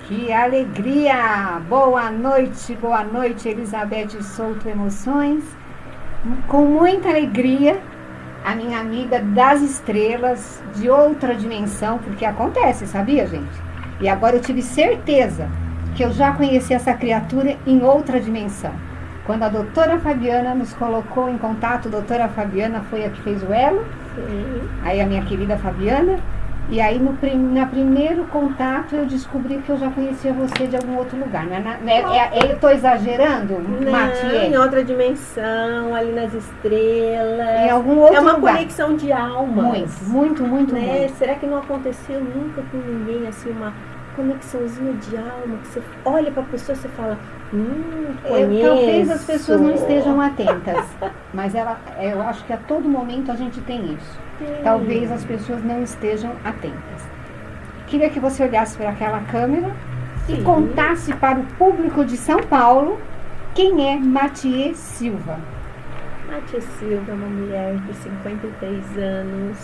Que alegria! Boa noite, Elizabeth Souto Emoções. Com muita alegria, a minha amiga das estrelas, de outra dimensão, porque acontece, sabia, gente? E agora eu tive certeza que eu já conheci essa criatura em outra dimensão. Quando a doutora Fabiana nos colocou em contato, a doutora Fabiana foi a que fez o elo, aí a minha querida Fabiana. E aí, no primeiro contato, eu descobri que eu já conhecia você de algum outro lugar. Eu estou exagerando, Matiê? Em outra dimensão, ali nas estrelas. Em algum outro lugar. É uma conexão de almas. Muito. Será que não aconteceu nunca com ninguém, assim, uma conexãozinha de alma? Que você olha para a pessoa e você fala, conheço. Talvez as pessoas não estejam atentas, mas eu acho que a todo momento a gente tem isso. Talvez as pessoas não estejam atentas. Queria que você olhasse para aquela câmera e contasse para o público de São Paulo quem é Matiê Silva. Matiê Silva é uma mulher de 53 anos,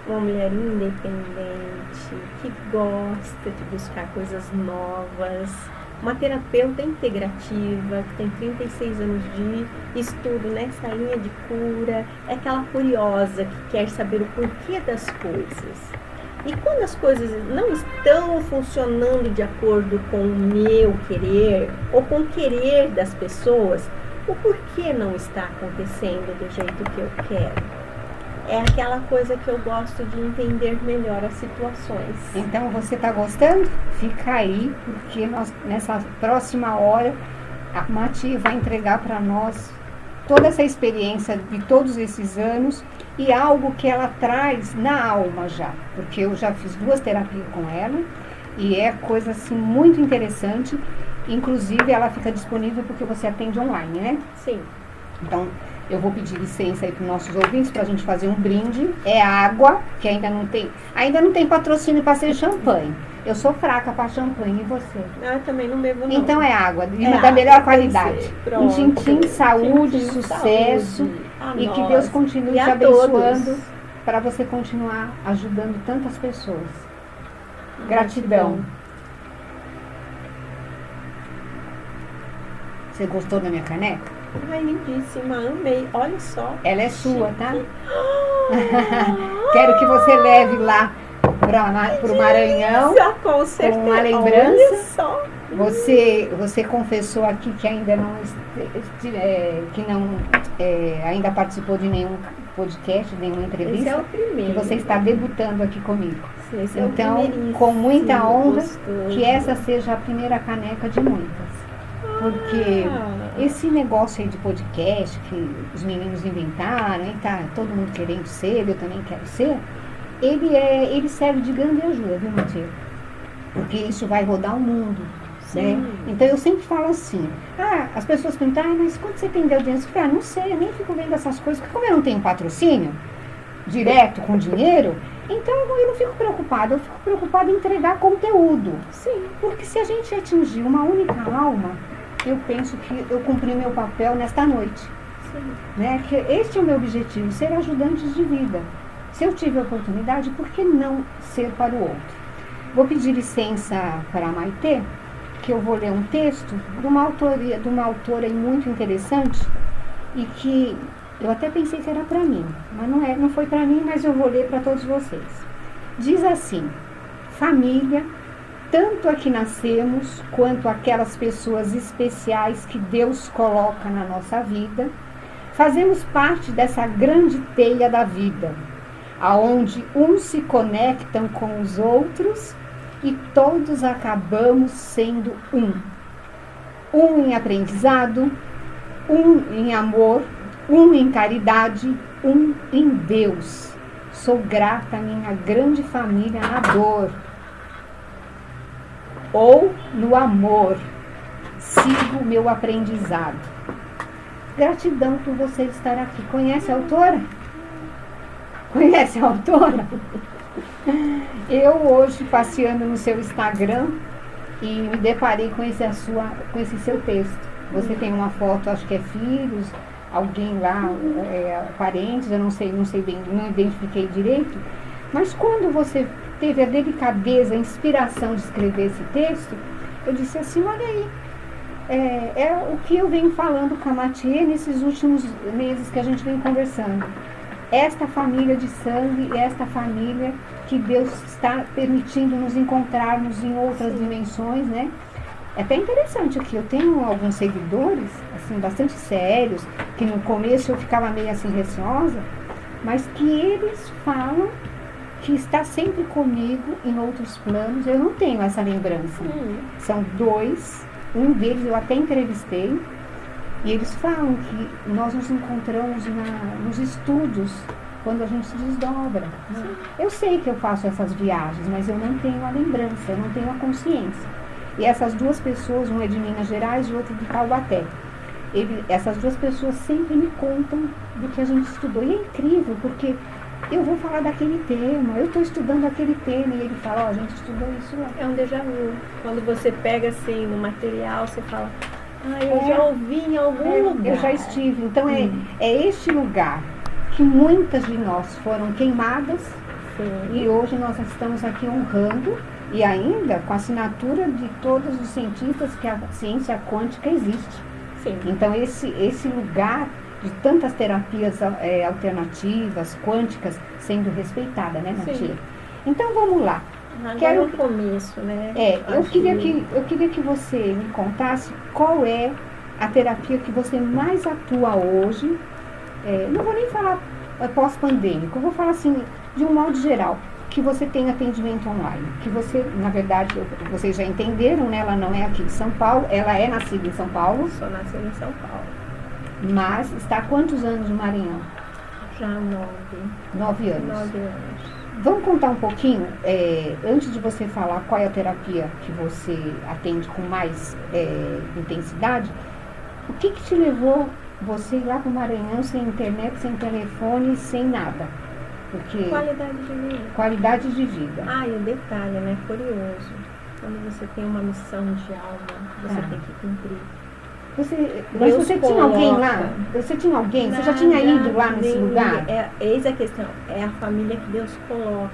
uma mulher independente, que gosta de buscar coisas novas, uma terapeuta integrativa, que tem 36 anos de estudo nessa linha de cura, é aquela curiosa que quer saber o porquê das coisas. E quando as coisas não estão funcionando de acordo com o meu querer, ou com o querer das pessoas, o porquê não está acontecendo do jeito que eu quero? É aquela coisa que eu gosto de entender melhor as situações. Então, você está gostando? Fica aí, porque nessa próxima hora, a Mati vai entregar para nós toda essa experiência de todos esses anos e algo que ela traz na alma já. Porque eu já fiz 2 terapias com ela e é coisa assim muito interessante. Inclusive, ela fica disponível porque você atende online, né? Sim. Então, eu vou pedir licença aí para os nossos ouvintes para a gente fazer um brinde. É água, que ainda não tem patrocínio para ser champanhe. Eu sou fraca para champanhe, e você? Eu também não bebo não. Então é água, da melhor qualidade. Um tintim, saúde, Tintim, sucesso. saúde. E que Deus continue te abençoando para você continuar ajudando tantas pessoas. Gratidão. Você gostou da minha caneca? Ai, lindíssima, amei. Olha só. Ela é sua, tá? Quero que você leve lá para o Maranhão com certeza. Com uma lembrança. Olha só. Você confessou aqui que ainda ainda participou de nenhum podcast, de nenhuma entrevista. Esse é o primeiro. Que você está debutando aqui comigo. Esse então, com muita honra, que essa seja a primeira caneca de muitas. Porque esse negócio aí de podcast que os meninos inventaram, e tá todo mundo querendo ser, eu também quero ser, ele serve de grande ajuda, viu, Matheus? Porque isso vai rodar o mundo, né? Então eu sempre falo assim, as pessoas perguntam, mas quanto você tem de audiência? Eu falo, não sei, eu nem fico vendo essas coisas, porque como eu não tenho patrocínio direto com dinheiro, então eu não fico preocupada, eu fico preocupada em entregar conteúdo. Sim. Porque se a gente atingir uma única alma, eu penso que eu cumpri meu papel nesta noite. Sim. Né? Que este é o meu objetivo, ser ajudantes de vida. Se eu tive a oportunidade, por que não ser para o outro? Vou pedir licença para a Maitê, que eu vou ler um texto de uma autora muito interessante e que eu até pensei que era para mim, mas não foi para mim, mas eu vou ler para todos vocês. Diz assim: família, tanto a que nascemos, quanto aquelas pessoas especiais que Deus coloca na nossa vida, fazemos parte dessa grande teia da vida, aonde uns se conectam com os outros e todos acabamos sendo um. Um em aprendizado, um em amor, um em caridade, um em Deus. Sou grata à minha grande família na dor ou no amor. Sigo o meu aprendizado. Gratidão por você estar aqui. Conhece a autora? Conhece a autora? Eu hoje, passeando no seu Instagram, e me deparei com esse seu texto. Você tem uma foto, acho que é filhos, alguém lá, parentes, eu não sei bem, não identifiquei direito. Mas quando você teve a delicadeza, a inspiração de escrever esse texto, eu disse assim, olha aí, é o que eu venho falando com a Mathieu nesses últimos meses que a gente vem conversando. Esta família de sangue, esta família que Deus está permitindo nos encontrarmos em outras dimensões, né? É até interessante aqui, eu tenho alguns seguidores, assim, bastante sérios, que no começo eu ficava meio assim receosa, mas que eles falam que está sempre comigo em outros planos. Eu não tenho essa lembrança. São dois, um deles eu até entrevistei, e eles falam que nós nos encontramos nos estudos, quando a gente se desdobra. Eu sei que eu faço essas viagens, mas eu não tenho a lembrança, eu não tenho a consciência. E essas duas pessoas, uma é de Minas Gerais e outra de Taubaté, essas duas pessoas sempre me contam do que a gente estudou. E é incrível, porque eu vou falar daquele tema, eu estou estudando aquele tema, e ele fala, ó, a gente estudou isso lá. É um déjà vu. Quando você pega assim no material, você fala, eu já ouvi em algum lugar. Eu já estive. Então é este lugar que muitas de nós foram queimadas. Sim. E hoje nós estamos aqui honrando, e ainda com a assinatura de todos os cientistas que a ciência quântica existe. Sim. Então esse lugar de tantas terapias alternativas, quânticas, sendo respeitada, né, Mathieu? Então vamos lá. Agora o começo, né? Eu queria que você me contasse qual é a terapia que você mais atua hoje. Não vou nem falar pós-pandêmico, eu vou falar assim, de um modo geral, que você tem atendimento online, que você, na verdade, vocês já entenderam, né? Ela não é aqui de São Paulo, ela é nascida em São Paulo. Sou nascida em São Paulo. Mas está há quantos anos no Maranhão? Já 9. 9 anos. 9 anos. Vamos contar um pouquinho, antes de você falar qual é a terapia que você atende com mais intensidade, o que te levou você ir lá para o Maranhão sem internet, sem telefone, sem nada? Porque qualidade de vida. Qualidade de vida. E o detalhe, né? Curioso. Quando você tem uma missão de alma, você tem que cumprir. Mas você tinha alguém lá? Você tinha alguém? Você já tinha ido lá nesse lugar? Eis a questão. É a família que Deus coloca.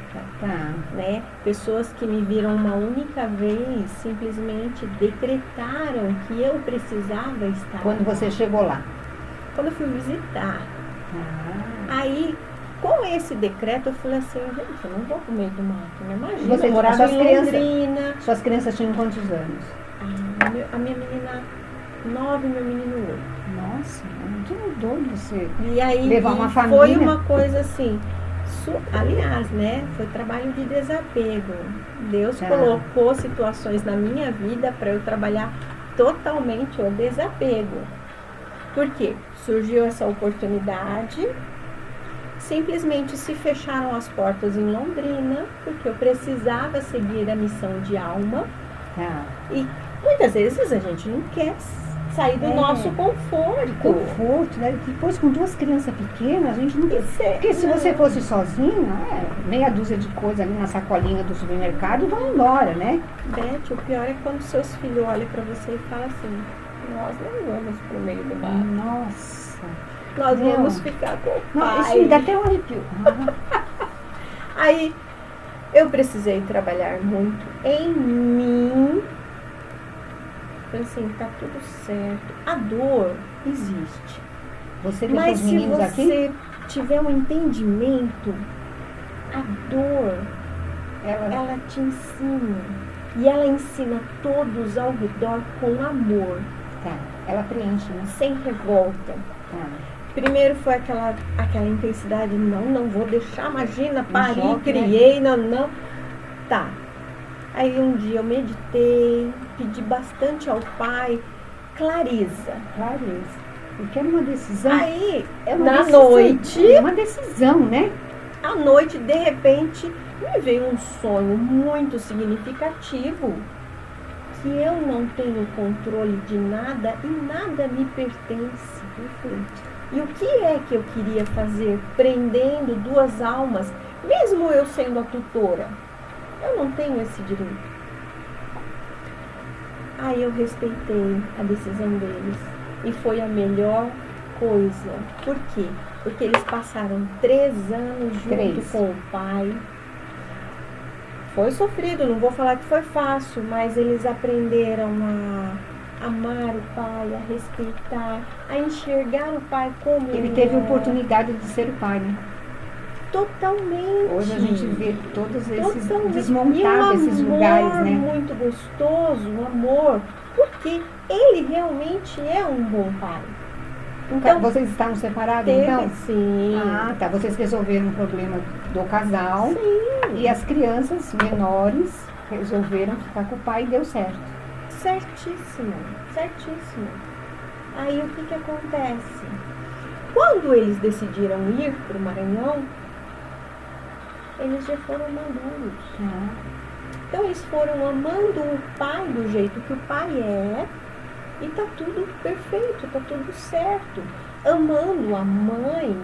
Né? Pessoas que me viram uma única vez, simplesmente decretaram que eu precisava estar. Quando você chegou lá? Quando eu fui visitar. Aí, com esse decreto, eu falei assim, gente, eu não vou pro meio do mato, né? Imagina, você eu morava em Londrina. Suas crianças tinham quantos anos? A minha menina 9, meu menino 8. Nossa, muito doido você e aí, levar uma família. Foi uma coisa assim, aliás, né, foi trabalho de desapego. Deus colocou situações na minha vida para eu trabalhar totalmente o desapego. Por quê? Surgiu essa oportunidade, simplesmente se fecharam as portas em Londrina, porque eu precisava seguir a missão de alma. E muitas vezes a gente não quer sair do nosso conforto. Né? Depois, com duas crianças pequenas, a gente não quer. Porque se você fosse sozinha, meia dúzia de coisas ali na sacolinha do supermercado e vão embora, né? Beth, o pior é quando seus filhos olham pra você e falam assim, nós não vamos pro meio do mato. Nossa. Nós vamos ficar com o pai. Isso me dá até um arrepio. Aí, eu precisei trabalhar muito em mim. Falei assim, tá tudo certo. A dor existe. Você vê mas os meninos se aqui? você tiver um entendimento, a dor, ela te ensina. E ela ensina todos ao redor com amor. Ela preenche, né? Sem revolta. Primeiro foi aquela intensidade, não vou deixar, imagina, pari, criei, não. Aí um dia eu meditei, pedi bastante ao Pai, clareza. Porque era uma decisão. Aí, na noite. É uma decisão, né? À noite, de repente, me veio um sonho muito significativo. Que eu não tenho controle de nada e nada me pertence. E o que é que eu queria fazer prendendo duas almas, mesmo eu sendo a tutora? Eu não tenho esse direito. Aí eu respeitei a decisão deles. E foi a melhor coisa. Por quê? Porque eles passaram 3 anos junto com o pai. Foi sofrido, não vou falar que foi fácil, mas eles aprenderam a amar o pai, a respeitar, a enxergar o pai como Ele teve oportunidade de ser o pai, né? Totalmente. Hoje a gente vê todos esses Totalmente. desmontados, esses lugares, né? Muito gostoso, um amor, porque ele realmente é um bom pai. Então, vocês estavam separados, então? Sim. Ah, tá. Vocês resolveram o problema do casal. Sim. E as crianças menores resolveram ficar com o pai e deu certo. Certíssimo, certíssimo. Aí o que acontece? Quando eles decidiram ir para o Maranhão, eles já foram maduros. Então eles foram amando o pai do jeito que o pai é, e tá tudo perfeito, tá tudo certo. Amando a mãe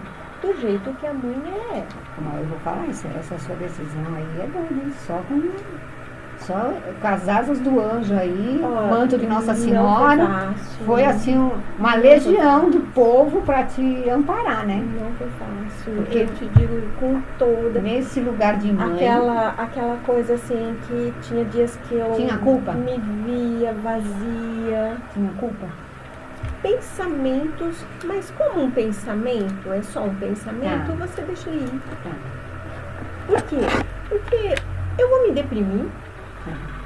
do jeito que a mãe é. Como eu vou falar, essa sua decisão aí é doida, hein? Só com as asas do anjo aí, o manto de Nossa Senhora, foi assim uma legião de povo para te amparar, né? Não foi fácil. Porque eu te digo com toda. Nesse lugar de mãe. Aquela coisa assim que tinha dias que eu tinha culpa? Me via vazia. Tinha culpa? Pensamentos, mas como um pensamento é só um pensamento, você deixa ele ir. Por quê? Porque eu vou me deprimir.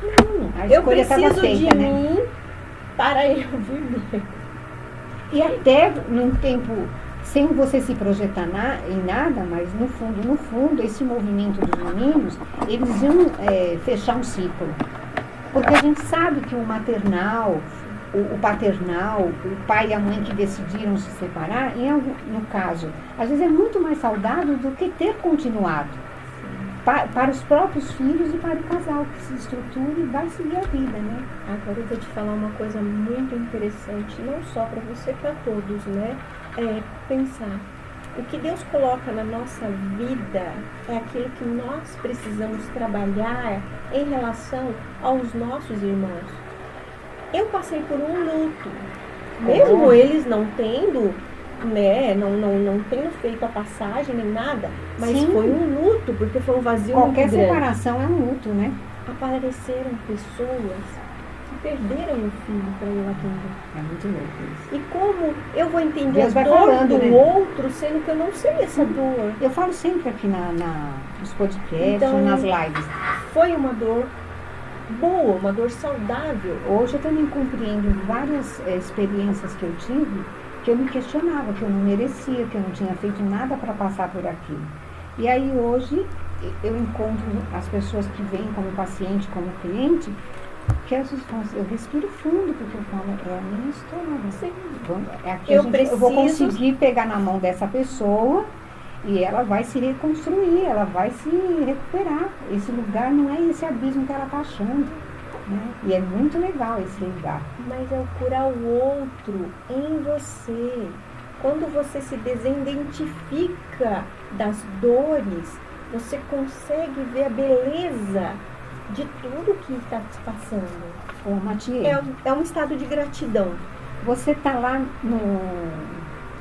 Não, eu preciso de mim para eu viver. E até num tempo, sem você se projetar em nada, mas no fundo, esse movimento dos meninos, eles iam fechar um ciclo. Porque a gente sabe que o maternal, o paternal, o pai e a mãe que decidiram se separar, no caso, às vezes é muito mais saudável do que ter continuado. Para os próprios filhos e para o casal que se estrutura e vai seguir a vida, né? Agora eu vou te falar uma coisa muito interessante, não só para você, para todos, né? Pensar. O que Deus coloca na nossa vida é aquilo que nós precisamos trabalhar em relação aos nossos irmãos. Eu passei por um luto, mesmo eles não tendo, né, não tendo feito a passagem nem nada, mas sim, foi um luto, porque foi um vazio muito grande. Qualquer separação é um luto, né? Apareceram pessoas que perderam o filho para eu atender. É muito louco isso. E como eu vou entender Deus a dor falando, do né? outro, sendo que eu não sei essa dor? Eu falo sempre aqui nos podcasts, então, nas lives. Foi uma dor boa, uma dor saudável. Hoje eu também compreendo várias experiências que eu tive, que eu me questionava, que eu não merecia, que eu não tinha feito nada para passar por aquilo. E aí hoje eu encontro as pessoas que vêm como paciente, como cliente, que eu respiro fundo, porque eu falo, é a minha história. Sim. Eu vou conseguir pegar na mão dessa pessoa e ela vai se reconstruir, ela vai se recuperar. Esse lugar não é esse abismo que ela está achando. Né? E é muito legal esse lugar. Mas é o curar o outro em você. Quando você se desidentifica das dores, você consegue ver a beleza de tudo que está se passando. Ô, Matiê, é um estado de gratidão. Você está lá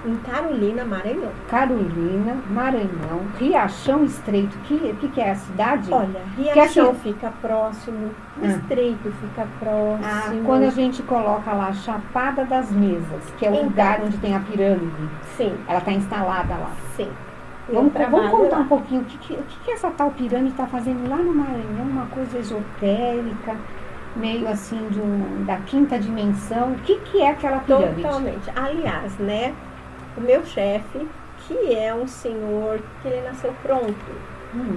em Carolina, Maranhão. Carolina, Maranhão, Riachão Estreito, que é a cidade? Olha, Riachão fica próximo, Estreito fica próximo. Quando a gente coloca lá Chapada das Mesas, que é o lugar onde tem a pirâmide. Sim. Ela está instalada lá. Sim. Vamos contar um pouquinho o que essa tal pirâmide está fazendo lá no Maranhão, uma coisa esotérica, meio assim da quinta dimensão. O que é aquela pirâmide? Totalmente. Aliás, né? O meu chefe, que é um senhor que ele nasceu pronto.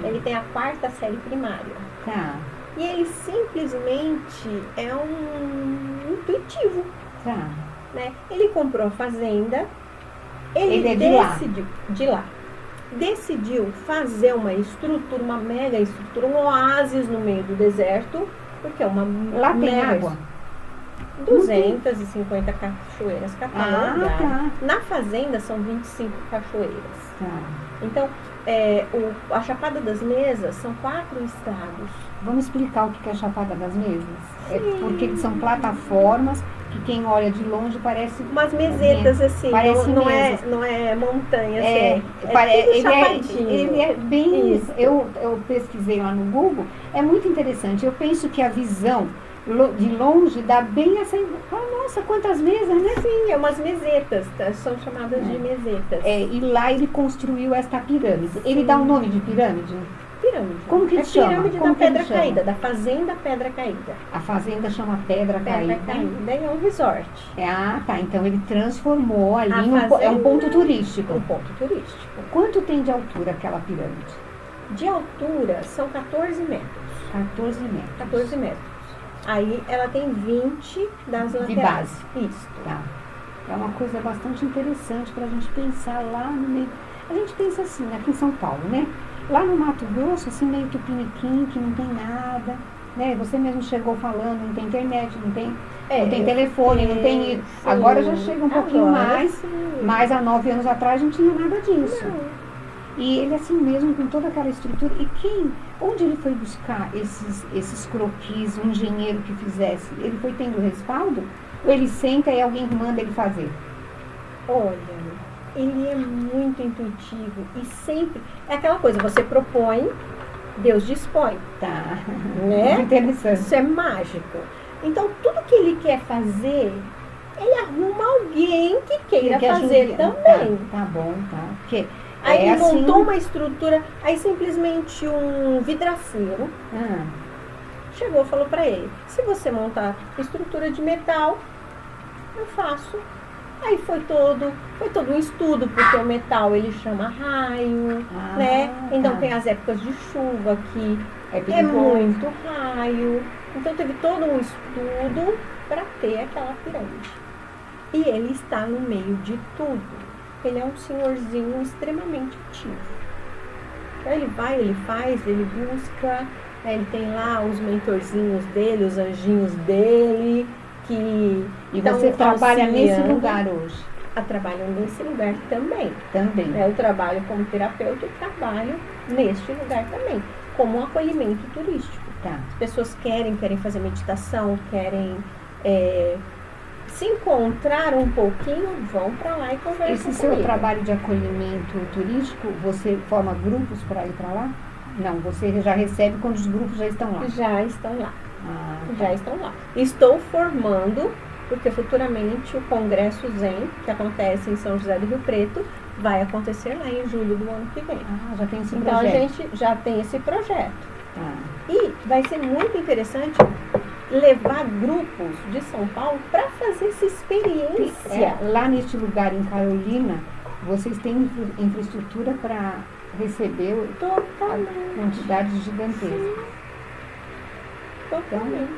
Ele tem a 4ª série primária. Tá. E ele simplesmente é um intuitivo. Tá. Né? Ele comprou a fazenda. Ele é de lá. Decidiu fazer uma estrutura, uma mega estrutura, um oásis no meio do deserto. Porque é uma lá tem água? 250 cachoeiras catalogadas. Tá. Na fazenda são 25 cachoeiras. Tá. Então, a Chapada das Mesas são 4 estados. Vamos explicar o que é a Chapada das Mesas? Porque são plataformas que quem olha de longe parece... Umas mesetas assim, Parece não mesas. não é montanha, É, assim. ele é bem... Isso. Eu pesquisei lá no Google, é muito interessante. Eu penso que a visão de longe dá bem essa... nossa, quantas mesas, né? Sim, é umas mesetas, tá? São chamadas de mesetas. E lá ele construiu esta pirâmide. Ele Sim. dá o nome de pirâmide? Pirâmide. Como que ele chama? Pirâmide Como da que ele Pedra chama? Caída, da Fazenda Pedra Caída. A fazenda chama Pedra Pedra Caída. Caída é um resort. Tá. Então ele transformou ali é um ponto turístico. Um ponto turístico. Quanto tem de altura aquela pirâmide? De altura são 14 metros. 14 metros. 14 metros. Aí ela tem 20 das laterais. De base. Isso. Tá. É uma coisa bastante interessante para a gente pensar lá no meio. A gente pensa assim, aqui em São Paulo, né? Lá no Mato Grosso, assim, meio tupiniquim, que não tem nada, né? Você mesmo chegou falando, não tem internet, não tem telefone, não tem... Sim. Agora já chega um pouquinho Agora, mais, sim. mas há 9 anos atrás não tinha nada disso. Não. E ele assim mesmo, com toda aquela estrutura. E onde ele foi buscar esses croquis, um engenheiro que fizesse? Ele foi tendo respaldo? Ou ele senta e alguém manda ele fazer? Olha, ele é muito intuitivo e sempre... É aquela coisa, você propõe, Deus dispõe. Tá. Né? Interessante. Isso é mágico. Então, tudo que ele quer fazer, ele arruma alguém que queira fazer também. Tá bom, tá. Porque aí ele assim... montou uma estrutura, aí simplesmente um vidraceiro chegou e falou pra ele, se você montar estrutura de metal, eu faço. Aí foi todo um estudo, porque o metal ele chama raio, né? Então tem as épocas de chuva que é muito raio. Então teve todo um estudo para ter aquela pirâmide. E ele está no meio de tudo. Ele é um senhorzinho extremamente ativo. Então ele vai, ele faz, ele busca, né? Ele tem lá os mentorzinhos dele, os anjinhos dele, que E você trabalha nesse lugar hoje? Eu trabalho nesse lugar também. Também. Eu trabalho como terapeuta e trabalho neste lugar também, como um acolhimento turístico. Tá. As pessoas querem fazer meditação, querem se encontrar um pouquinho, vão para lá e conversam Esse comigo. seu trabalho de acolhimento turístico, você forma grupos para ir para lá? Não, você já recebe quando os grupos já estão lá? Já estão lá. Tá. Já estão lá. Estou formando, porque futuramente o Congresso Zen, que acontece em São José do Rio Preto, vai acontecer lá em julho do ano que vem. Já tem esse então projeto. a gente já tem esse projeto. Tá. E vai ser muito interessante levar grupos de São Paulo para fazer essa experiência. Lá neste lugar em Carolina, vocês têm infraestrutura para receber quantidades gigantescas. Totalmente.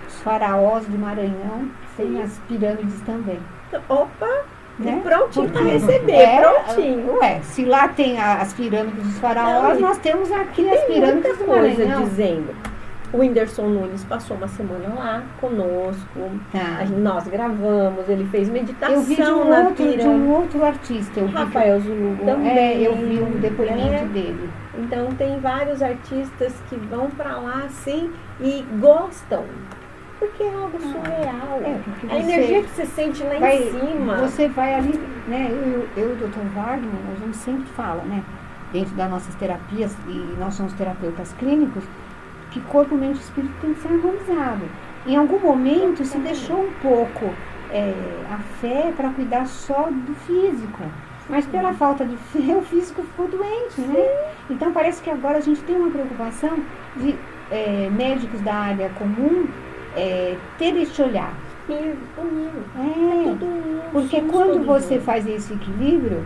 Os faraós do Maranhão têm as pirâmides também. Opa! Né? Prontinho para receber, prontinho. Se lá tem as pirâmides dos faraós, nós temos aqui as Tem pirâmides muita do coisa Maranhão. dizendo. O Whindersson Nunes passou uma semana lá conosco. Tá. Nós gravamos, ele fez meditação Eu vi de um outro artista. Rafael Zulu também. Eu vi o depoimento dele. Então tem vários artistas que vão para lá assim e gostam. Porque é algo surreal. A energia que você sente lá em cima. Você vai ali, né? Eu e o Dr. Wagner, a gente sempre fala, né? Dentro das nossas terapias, e nós somos terapeutas clínicos, que corpo, mente e espírito tem que ser harmonizado. Em algum momento se deixou um pouco a fé para cuidar só do físico. Mas pela falta de fé, o físico ficou doente, né? Então parece que agora a gente tem uma preocupação de médicos da área comum ter este olhar. Porque quando você faz esse equilíbrio,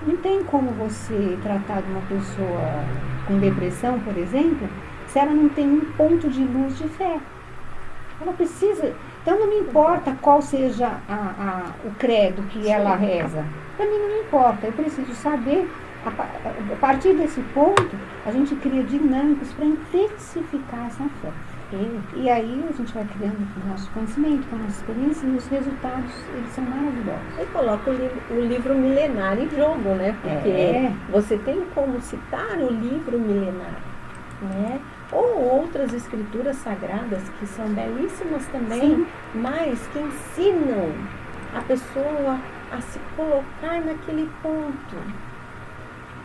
não tem como você tratar de uma pessoa com depressão, por exemplo, se ela não tem um ponto de luz de fé. Ela precisa. Então não me importa qual seja o credo que ela reza. Para mim não me importa. Eu preciso saber, a partir desse ponto, a gente cria dinâmicas para intensificar essa fé. E aí a gente vai criando o nosso conhecimento, com a nossa experiência, e os resultados, eles são maravilhosos. E coloca o livro milenar em jogo, né? Porque você tem como citar o livro milenar, né? ou outras escrituras sagradas que são belíssimas também, Sim. mas que ensinam a pessoa a se colocar naquele ponto.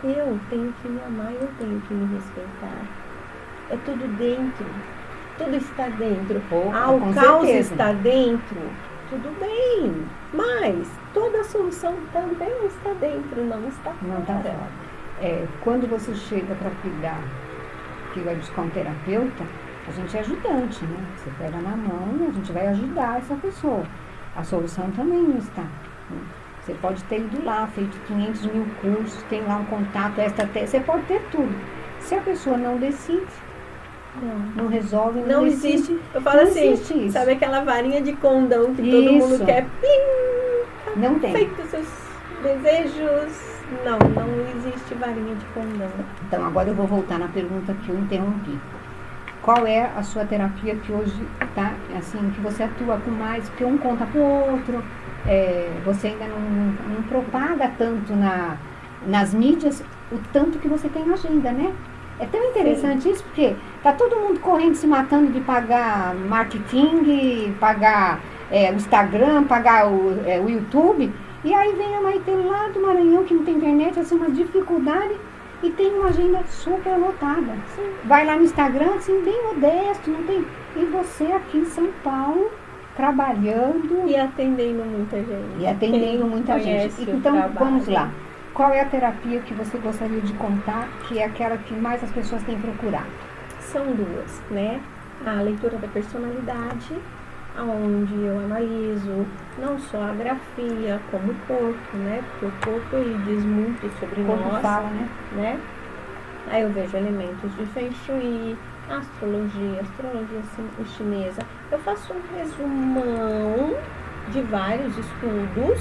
Eu tenho que me amar, eu tenho que me respeitar. É tudo dentro, tudo está dentro. O caos está dentro, tudo bem, mas toda a solução também está dentro, não está fora. Não está fora. Quando você chega para cuidar, que vai buscar um terapeuta, a gente é ajudante, né? Você pega na mão e a gente vai ajudar essa pessoa. A solução também não está. Né? Você pode ter ido lá, feito 500 mil cursos, tem lá um contato extra, você pode ter tudo. Se a pessoa não decide, não resolve, não decide, existe. Eu falo assim, sabe aquela varinha de condão que todo mundo quer? Plim, não tem. Feito seus desejos. Não existe varinha de condão. Então, agora eu vou voltar na pergunta que eu interrompi. Qual é a sua terapia que hoje está, assim, que você atua com mais, porque um conta para o outro, você ainda não propaga tanto nas mídias o tanto que você tem agenda, né? É tão interessante isso, porque tá todo mundo correndo, se matando de pagar marketing, pagar o Instagram, pagar o YouTube, e aí vem a Maitê lá do Maranhão, que não tem internet, assim, uma dificuldade, e tem uma agenda super lotada. Vai lá no Instagram, assim, bem modesto, não tem... E você aqui em São Paulo, trabalhando... E atendendo muita gente. E atendendo muita gente. Então, vamos lá. Qual é a terapia que você gostaria de contar, que é aquela que mais as pessoas têm procurado? São duas, né? A leitura da personalidade, onde eu analiso não só a grafia, como o corpo, né? Porque o corpo, ele diz muito sobre nós. Como fala, né? Aí eu vejo elementos de Feng Shui, astrologia chinesa. Eu faço um resumão de vários estudos,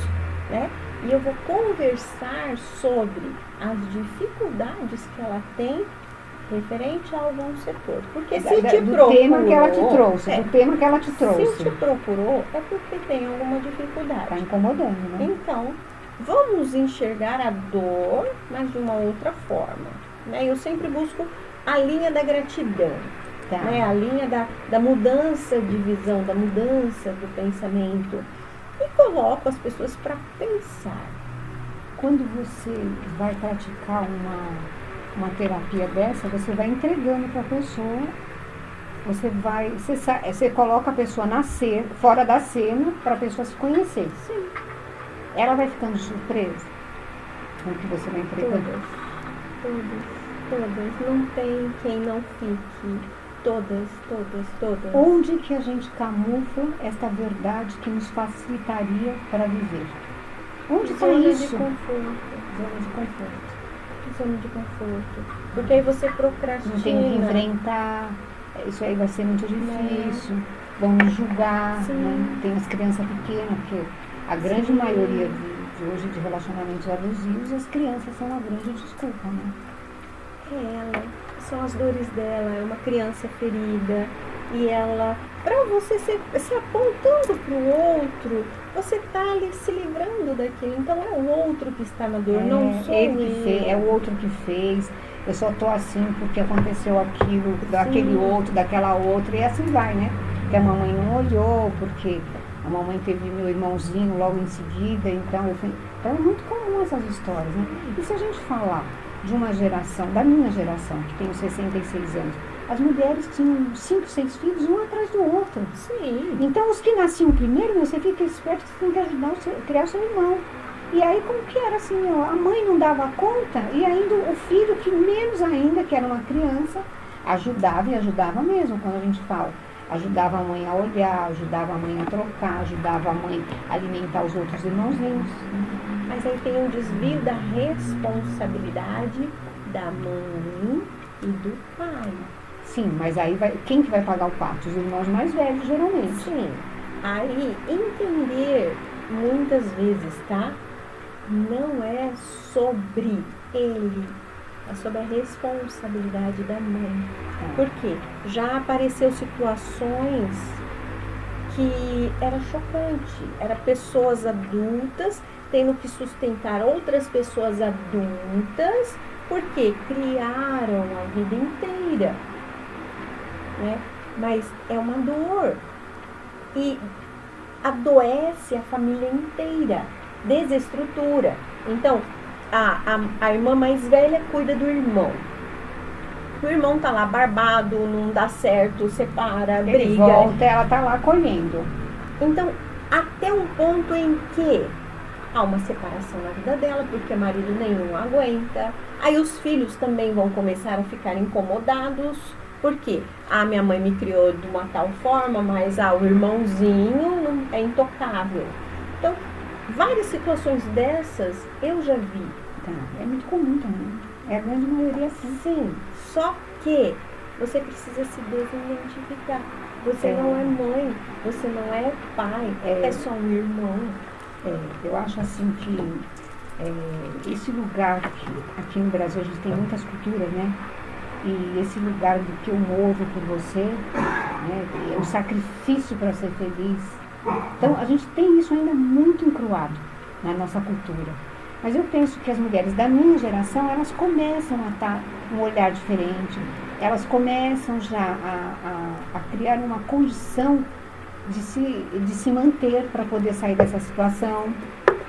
né? E eu vou conversar sobre as dificuldades que ela tem referente a algum setor. Porque se te procurou... Do tema que ela te trouxe, do tema que ela te trouxe. Se te procurou, é porque tem alguma dificuldade. Está incomodando, né? Então, vamos enxergar a dor, mas de uma outra forma. Né? Eu sempre busco a linha da gratidão. Tá. Né? A linha da mudança de visão, da mudança do pensamento. E coloco as pessoas para pensar. Quando você vai praticar uma terapia dessa, você vai entregando para a pessoa, você coloca a pessoa fora da cena para a pessoa se conhecer. Sim. Ela vai ficando surpresa com o que você vai entregando? Todas. Não tem quem não fique. Todas. Onde que a gente camufla esta verdade que nos facilitaria para viver? Onde está isso? Zona de conforto. Porque aí você procrastina. Não tem que enfrentar, isso aí vai ser muito difícil, vão nos julgar, né? Tem as crianças pequenas, porque a grande maioria de hoje de relacionamentos abusivos, as crianças são uma grande desculpa, né? São as dores dela, é uma criança ferida, e ela, para você se apontando para o outro, você está ali se livrando daquilo, então é o outro que está na dor, não sou eu. É o outro que fez, eu só estou assim porque aconteceu aquilo, daquele outro, daquela outra, e assim vai, né? Porque a mamãe não olhou, porque a mamãe teve meu irmãozinho logo em seguida, então é muito comum essas histórias, né? E se a gente falar de uma geração, da minha geração, que tem 66 anos, as mulheres tinham 5, 6 filhos, um atrás do outro. Sim. Então, os que nasciam primeiro, você fica esperto que você tem que ajudar a criar o seu irmão. E aí, como que era assim, a mãe não dava conta, e ainda o filho, que menos ainda, que era uma criança, ajudava, e ajudava mesmo, quando a gente fala. Ajudava a mãe a olhar, ajudava a mãe a trocar, ajudava a mãe a alimentar os outros irmãozinhos. Mas aí tem um desvio da responsabilidade da mãe e do pai. Sim, mas aí quem que vai pagar o pato? Os irmãos mais velhos, geralmente. Sim. Aí, entender, muitas vezes, tá? Não é sobre ele, é sobre a responsabilidade da mãe. Por quê? Já apareceu situações que era chocante. Era pessoas adultas tendo que sustentar outras pessoas adultas, porque criaram a vida inteira. né? Mas é uma dor. E adoece a família inteira, desestrutura. Então, a irmã mais velha cuida do irmão. O irmão tá lá barbado, não dá certo, separa, Ele briga. volta, ela tá lá colhendo. Então, até um ponto em que há uma separação na vida dela, porque marido nenhum aguenta. Aí os filhos também vão começar a ficar incomodados, porque minha mãe me criou de uma tal forma, mas o irmãozinho não é intocável. Então, várias situações dessas eu já vi. Tá, é muito comum também. É a grande maioria assim. Sim, só que você precisa se desidentificar. Você não é mãe, você não é pai, é só um irmão. Eu acho assim que esse lugar que aqui no Brasil a gente tem muitas culturas, né? E esse lugar do que eu movo por você, né? É um sacrifício para ser feliz. Então a gente tem isso ainda muito encruado na nossa cultura. Mas eu penso que as mulheres da minha geração, elas começam a estar um olhar diferente, elas começam já a criar uma condição de se manter para poder sair dessa situação,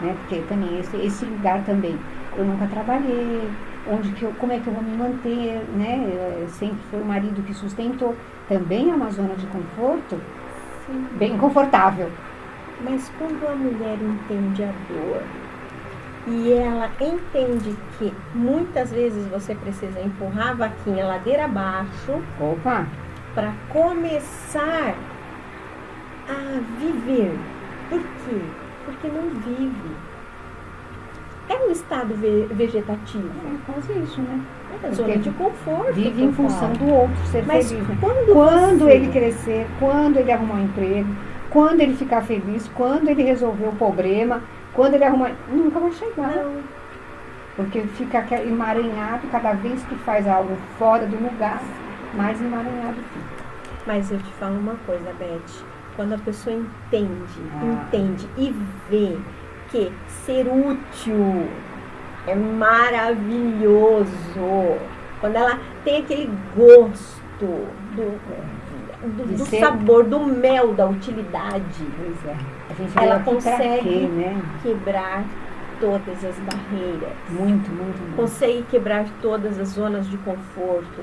né? Porque também esse lugar também, eu nunca trabalhei, como é que eu vou me manter, né? Sempre foi o marido que sustentou, também é uma zona de conforto. Sim. Bem confortável. Mas quando a mulher entende a dor, e ela entende que muitas vezes você precisa empurrar a vaquinha ladeira abaixo para começar a viver. Por quê? Porque não vive. É um estado vegetativo. É quase isso, né? É zona de conforto. Vive em função do outro ser Mas feliz. Né? Quando ele crescer, quando ele arrumar um emprego, quando ele ficar feliz, quando ele resolver o problema, quando ele arrumar... Nunca vai chegar. Não. Porque fica emaranhado, cada vez que faz algo fora do lugar, mais emaranhado fica. Mas eu te falo uma coisa, Beth. Quando a pessoa entende e vê que ser útil é maravilhoso, quando ela tem aquele gosto do sabor, do mel, da utilidade, pois é. A gente ela consegue né? quebrar todas as barreiras. Muito. Consegue quebrar todas as zonas de conforto.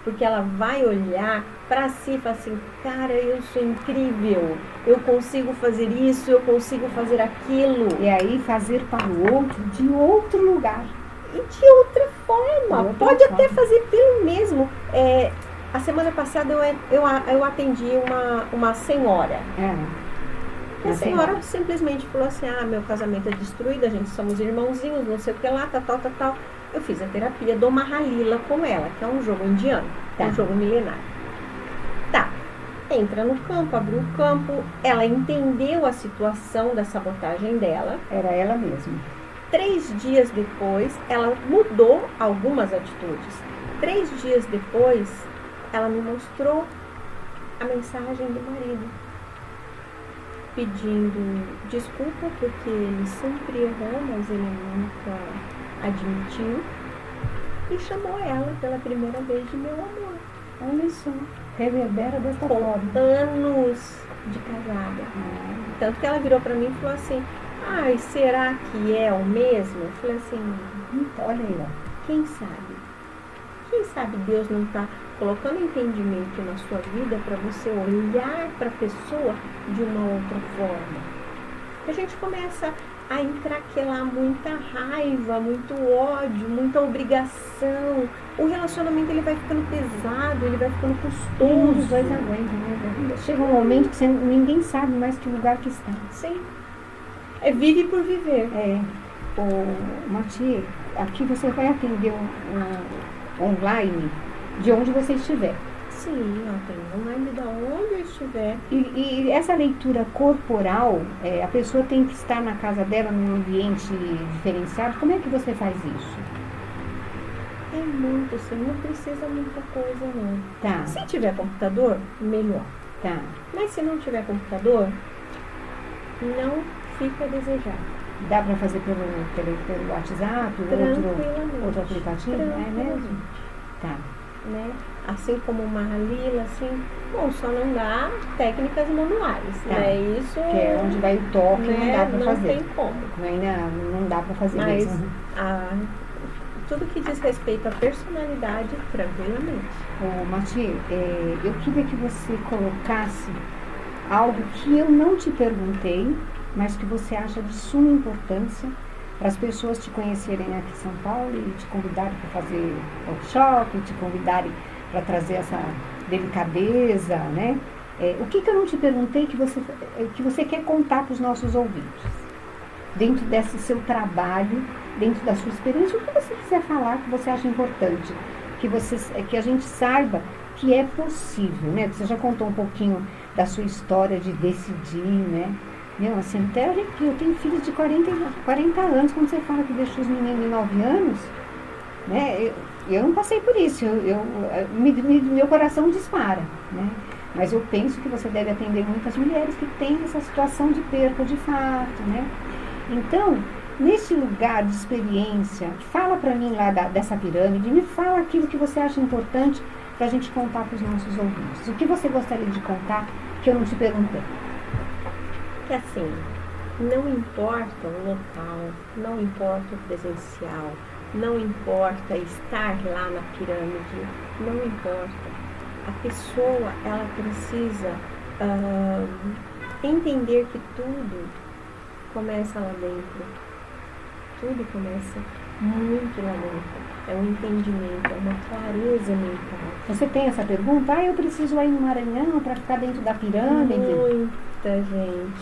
Porque ela vai olhar para si e falar assim, cara, eu sou incrível, eu consigo fazer isso, eu consigo fazer aquilo. E aí fazer para o outro de outro lugar. E de outra forma. Pode até fazer pelo mesmo. A semana passada eu atendi uma senhora. A senhora simplesmente falou assim, meu casamento é destruído, a gente somos irmãozinhos, não sei o que lá, tal. Eu fiz a terapia do Mahalila com ela, que é um jogo indiano, um jogo milenário. Entra no campo, abriu o campo, ela entendeu a situação da sabotagem dela. Era ela mesma. 3 dias depois, ela mudou algumas atitudes. 3 dias depois, ela me mostrou a mensagem do marido, pedindo desculpa porque ele sempre errou, mas ele nunca admitiu, e chamou ela pela primeira vez de meu amor. Olha só, reverbera dessa com forma. Anos de casada. Tanto que ela virou pra mim e falou assim, será que é o mesmo? Eu falei assim, olha aí, ó. Quem sabe? Quem sabe Deus não está colocando entendimento na sua vida para você olhar para a pessoa de uma outra forma. A gente começa a encraquelar muita raiva, muito ódio, muita obrigação. O relacionamento ele vai ficando pesado, ele vai ficando custoso. Os dois aguentam, né? Chega um momento que ninguém sabe mais que lugar que está. Sim. Vive por viver. Mati, aqui você vai atender online de onde você estiver. Sim, eu tenho online de onde eu estiver. E essa leitura corporal, a pessoa tem que estar na casa dela, num ambiente diferenciado. Como é que você faz isso? É muito, assim, não precisa muita coisa, não. Tá. Se tiver computador, melhor. Tá. Mas se não tiver computador, não fica a desejar. Dá para fazer pelo WhatsApp, outro aplicativo? É mesmo? Tá. Né? assim como uma Lila, assim, bom, só não dá técnicas manuais, Tá. né? Isso Que é onde vai o toque, né, não dá pra não fazer. tem como. Não dá pra fazer Mas mesmo. tudo que diz respeito à personalidade, tranquilamente. Ô, Mati, eu queria que você colocasse algo que eu não te perguntei, mas que você acha de suma importância para as pessoas te conhecerem aqui em São Paulo e te convidarem para fazer workshop, te convidarem para trazer essa delicadeza, né? O que eu não te perguntei que você quer contar para os nossos ouvintes? Dentro desse seu trabalho, dentro da sua experiência, o que você quiser falar que você acha importante, que a gente saiba que é possível, né? Você já contou um pouquinho da sua história de decidir, né? Meu, assim, até arrepio. Eu tenho filhos de 40 anos, quando você fala que deixou os meninos de 9 anos, né? Eu não passei por isso, meu coração dispara, né? Mas eu penso que você deve atender muitas mulheres que têm essa situação de perda de fato, né? Então, nesse lugar de experiência, fala para mim lá dessa pirâmide, me fala aquilo que você acha importante para a gente contar para os nossos ouvintes. O que você gostaria de contar que eu não te perguntei? Que assim, não importa o local, não importa o presencial, não importa estar lá na pirâmide, não importa. A pessoa, ela precisa entender que tudo começa lá dentro. Tudo começa muito lá dentro. É um entendimento, é uma clareza mental. Você tem essa pergunta? Eu preciso ir no Maranhão para ficar dentro da pirâmide?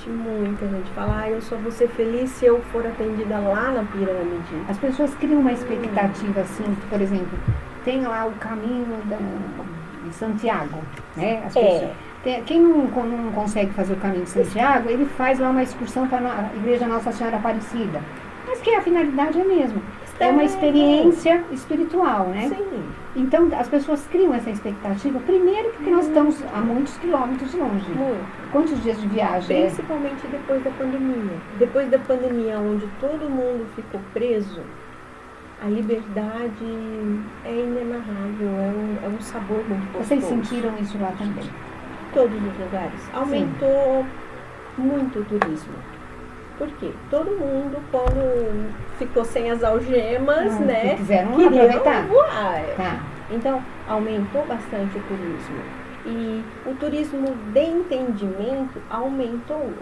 Muita gente fala, eu só vou ser feliz se eu for atendida lá na pirâmide. As pessoas criam uma expectativa assim, por exemplo, tem lá o caminho de Santiago, né? As pessoas, quem não consegue fazer o caminho de Santiago, ele faz lá uma excursão para a Igreja Nossa Senhora Aparecida. Mas que a finalidade é a mesma. É uma experiência espiritual, né? Sim. Então, as pessoas criam essa expectativa, primeiro porque nós estamos a muitos quilômetros longe. Muito. Quantos dias de viagem? Principalmente depois da pandemia. Depois da pandemia, onde todo mundo ficou preso, a liberdade é inenarrável, é um sabor muito gostoso. Vocês sentiram isso lá também? Todos os lugares. Aumentou muito o turismo. Por quê? Todo mundo, quando ficou sem as algemas, né? Queriam aproveitar. Voar. Tá. Então, aumentou bastante o turismo. E o turismo de entendimento aumentou,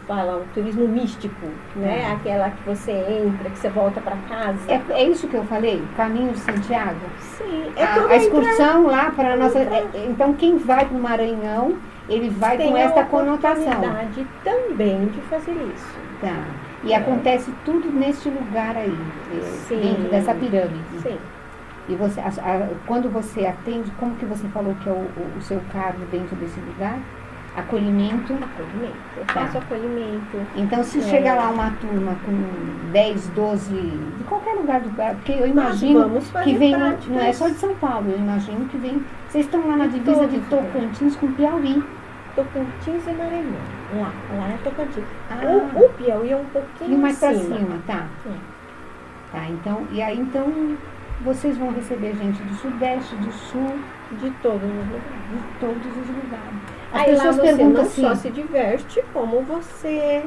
fala, o turismo místico, né? Aquela que você entra, que você volta para casa. É isso que eu falei? Caminho de Santiago? Sim. A excursão lá para a nossa... Então, quem vai para o Maranhão, ele vai com esta conotação. Tem a oportunidade também de fazer isso. Tá. E acontece tudo neste lugar aí, dentro dessa pirâmide. Sim. E você, quando você atende, como que você falou que é o seu cargo dentro desse lugar? Acolhimento. Eu faço acolhimento. Então, se chegar lá uma turma com 10, 12, de qualquer lugar do Brasil, porque eu imagino que vem, não é só de São Paulo, eu imagino que vem, vocês estão lá na divisa de Tocantins com Piauí. Tocantins e Maranhão. Lá é Tocantins. O Piauí é um pouquinho mais para cima, tá? Tá, então, e aí então vocês vão receber gente do Sudeste, do Sul, de todos os lugares. De todos os lugares. As aí pessoas lá você perguntam não assim, só se diverte, como você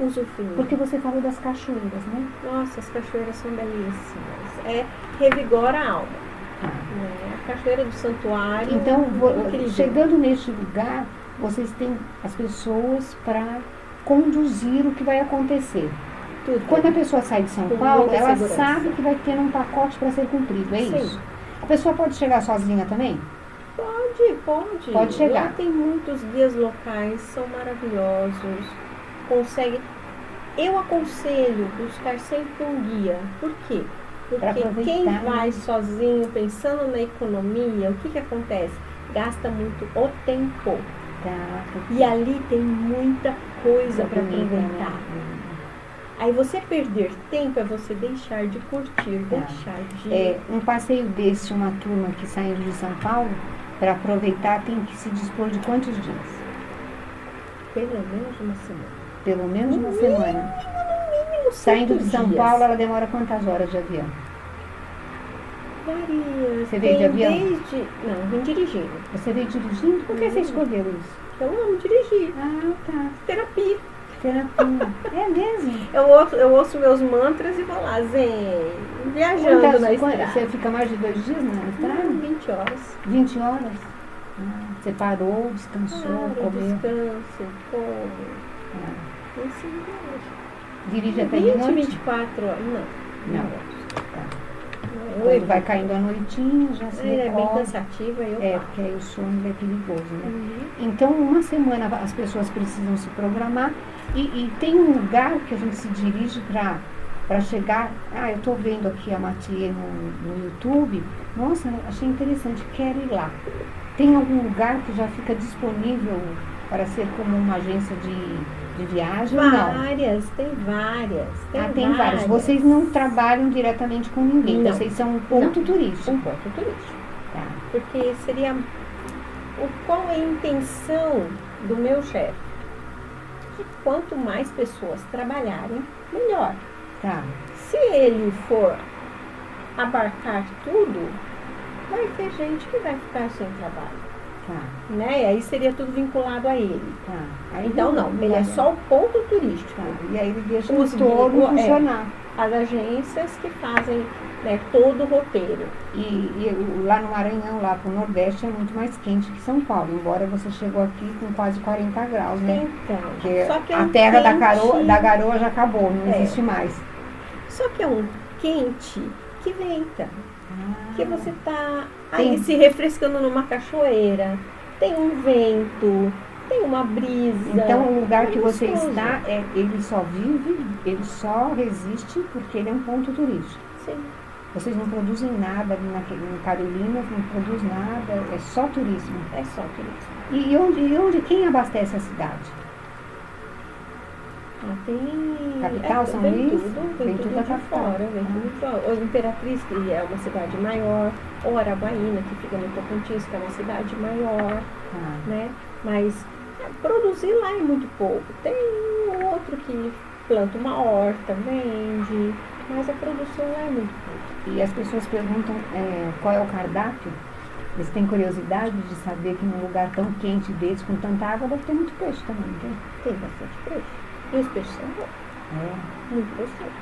usufrui. Porque você falou das cachoeiras, né? Nossa, as cachoeiras são belíssimas. Revigora a alma. A Cachoeira do Santuário. Então, chegando neste lugar, vocês têm as pessoas para conduzir o que vai acontecer. Tudo. Quando a pessoa sai de São Paulo, ela sabe que vai ter um pacote para ser cumprido, é isso? A pessoa pode chegar sozinha também? Pode. Pode chegar. Lá tem muitos guias locais, são maravilhosos. Consegue. Eu aconselho buscar sempre um guia. Por quê? Porque quem vai sozinho, pensando na economia, o que acontece? Gasta muito o tempo. E ali tem muita coisa para aproveitar. Aí você perder tempo é você deixar de curtir, deixar de... um passeio desse, uma turma que saindo de São Paulo, para aproveitar, tem que se dispor de quantos dias? Pelo menos uma semana. Pelo menos uma semana. No mínimo Saindo de São Paulo, ela demora quantas horas de avião? Várias. Você veio de avião? Não, vim dirigindo. Você veio dirigindo? Por que você escolheu isso? Eu amo dirigir. Ah, tá. Terapia. Terapia. É mesmo? Eu ouço meus mantras e vou lá, viajando na estrada. Você fica mais de 2 dias na estrada? 20 horas. 20 horas? Você parou, descansou, comeu? Descanso, como. Esse Dirige até de 20, noite? 24 horas. Não. Tá. Eu Vai caindo a noitinha, já se é bem recolhe. cansativa, eu Porque aí o sono é perigoso, né? Uhum. Então, uma semana as pessoas precisam se programar e tem um lugar que a gente se dirige para chegar. Eu estou vendo aqui a Mathieu no YouTube. Nossa, achei interessante, quero ir lá. Tem algum lugar que já fica disponível para ser como uma agência de viagem ou não? Tem várias. Tem várias. Vocês não trabalham diretamente com ninguém, Não. vocês são um ponto turístico. Um ponto turístico. Tá. Porque seria... Qual é a intenção do meu chefe? Que quanto mais pessoas trabalharem, melhor. Tá. Se ele for abarcar tudo, vai ter gente que vai ficar sem trabalho. Tá. Né? E aí seria tudo vinculado a ele. Tá. Aí Então não, ele é só o ponto turístico. Tá. E aí ele deixa Os o todo guias, funcionar. As agências que fazem, né, todo o roteiro. E lá no Maranhão, lá pro Nordeste, é muito mais quente que São Paulo, embora você chegou aqui com quase 40 graus, né? Então, Porque só que é a um terra quente, da garoa já acabou, não existe mais. Só que é um quente que venta. Que você tá Tem- aí se refrescando numa cachoeira, tem um vento, tem uma brisa. Então o lugar que você gostoso. está, ele só vive, ele só resiste porque ele é um ponto turístico. Sim. Vocês não produzem nada ali em Carolinas, não produz nada, é só turismo. É só turismo. E onde quem abastece a cidade? Tem Capital, São vem Luís? tudo, Vem vem tudo tudo da de capital. fora, vem tudo de fora. Ou Imperatriz, que é uma cidade maior, ou Araguaína, que fica no Tocantins, que é uma cidade maior, né? Mas produzir lá é muito pouco. Tem um outro que planta uma horta, vende, mas a produção lá é muito pouco. E as pessoas perguntam qual é o cardápio. Eles têm curiosidade de saber que num lugar tão quente desse, com tanta água, deve ter muito peixe também, não tem? Tem bastante peixe. E os peixes são bons, muito gostosos.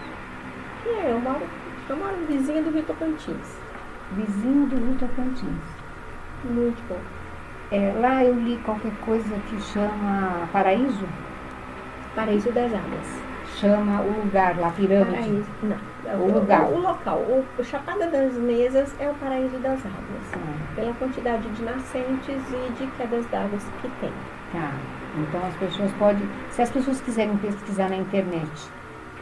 Eu moro vizinha do Rio Tocantins. Vizinho do Rio Tocantins. Muito bom. Lá eu li qualquer coisa que chama Paraíso. Paraíso das Águas. Chama o lugar lá, pirâmide. Paraíso, não. O lugar. O local. O Chapada das Mesas é o Paraíso das Águas. Pela quantidade de nascentes e de quedas d'água que tem. Tá. Então as pessoas podem, se as pessoas quiserem pesquisar na internet,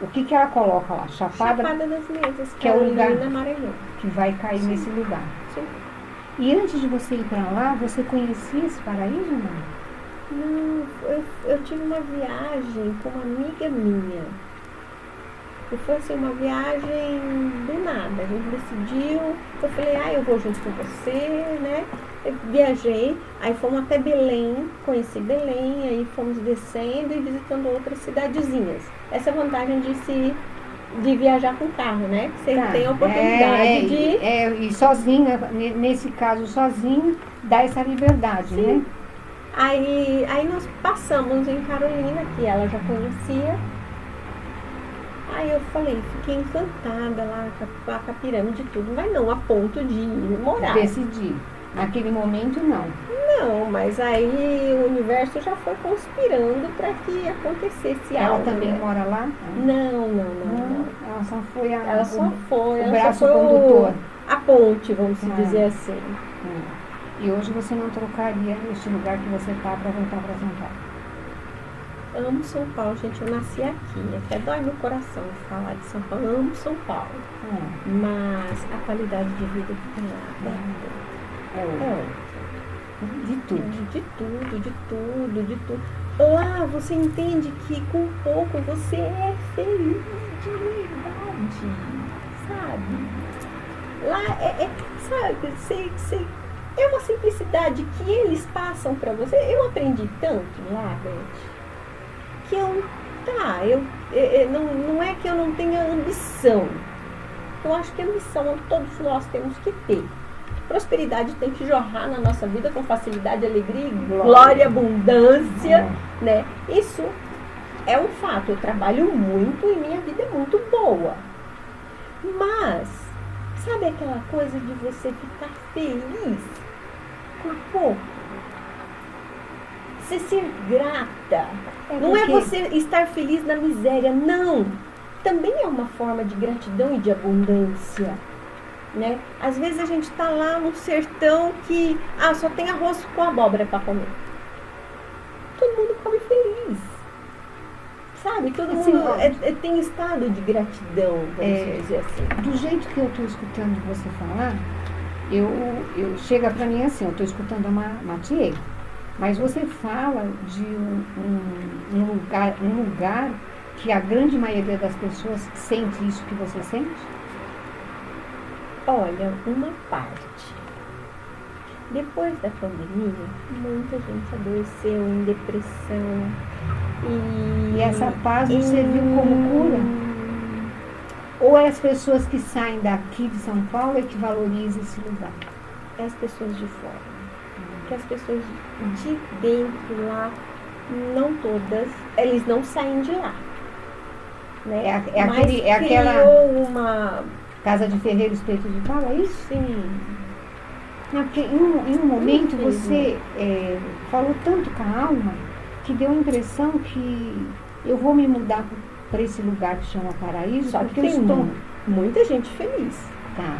o que ela coloca lá? Chapada das Mesas, que é o lugar na Maranhão. que vai cair nesse lugar. Sim. E antes de você ir para lá, você conhecia esse paraíso ou não? Não, eu tive uma viagem com uma amiga minha. E foi assim, uma viagem do nada. A gente decidiu, eu falei, eu vou junto com você, né? Eu viajei, aí fomos até Belém, conheci Belém, aí fomos descendo e visitando outras cidadezinhas. Essa é a vantagem de viajar com carro, né? Você tem a oportunidade de... E sozinha, nesse caso sozinha, dá essa liberdade, Sim. né? Aí nós passamos em Carolina, que ela já conhecia. Aí eu falei, fiquei encantada lá com a pirâmide e tudo, mas não a ponto de ir morar. Decidir. Naquele momento, não. Não, mas aí o universo já foi conspirando para que acontecesse Ela algo. também né? mora lá? Não. Ela só foi o braço só foi condutor. a ponte, vamos dizer assim. E hoje você não trocaria este lugar que você está para voltar para São Paulo? Amo São Paulo, gente. Eu nasci aqui. Até dói meu coração falar de São Paulo. Eu amo São Paulo. Mas a qualidade de vida que tem lá é outra. De tudo. De tudo. Lá você entende que com pouco você é feliz de verdade. Sabe? Lá sabe, é uma simplicidade que eles passam pra você. Eu aprendi tanto lá, Beth, que não é que eu não tenha ambição, Eu acho que a missão todos nós temos que ter. Prosperidade tem que jorrar na nossa vida com facilidade, alegria, glória, abundância, né? Isso é um fato. Eu trabalho muito e minha vida é muito boa. Mas, sabe aquela coisa de você ficar feliz com pouco? Você ser grata. Não é você estar feliz na miséria, não. Também é uma forma de gratidão e de abundância. Né? Às vezes a gente está lá no sertão que só tem arroz com abóbora para comer. Todo mundo come feliz. Sabe? Todo mundo tem estado de gratidão, vamos dizer assim. Do jeito que eu estou escutando você falar, chega para mim assim, eu estou escutando a Mathieu, mas você fala de um lugar que a grande maioria das pessoas sente isso que você sente? Olha, uma parte. Depois da pandemia, muita gente adoeceu em depressão. E essa paz você viu como cura? Ou é as pessoas que saem daqui de São Paulo que valorizam esse lugar? É as pessoas de fora. Porque as pessoas de dentro lá, não todas, eles não saem de lá. Né? Aquela uma casa de ferreiro, espeto de pau, é isso? Sim. Porque em um momento você falou tanto com a alma que deu a impressão que eu vou me mudar para esse lugar que chama Paraíso, só porque que eu tem estou... muita gente feliz. Tá.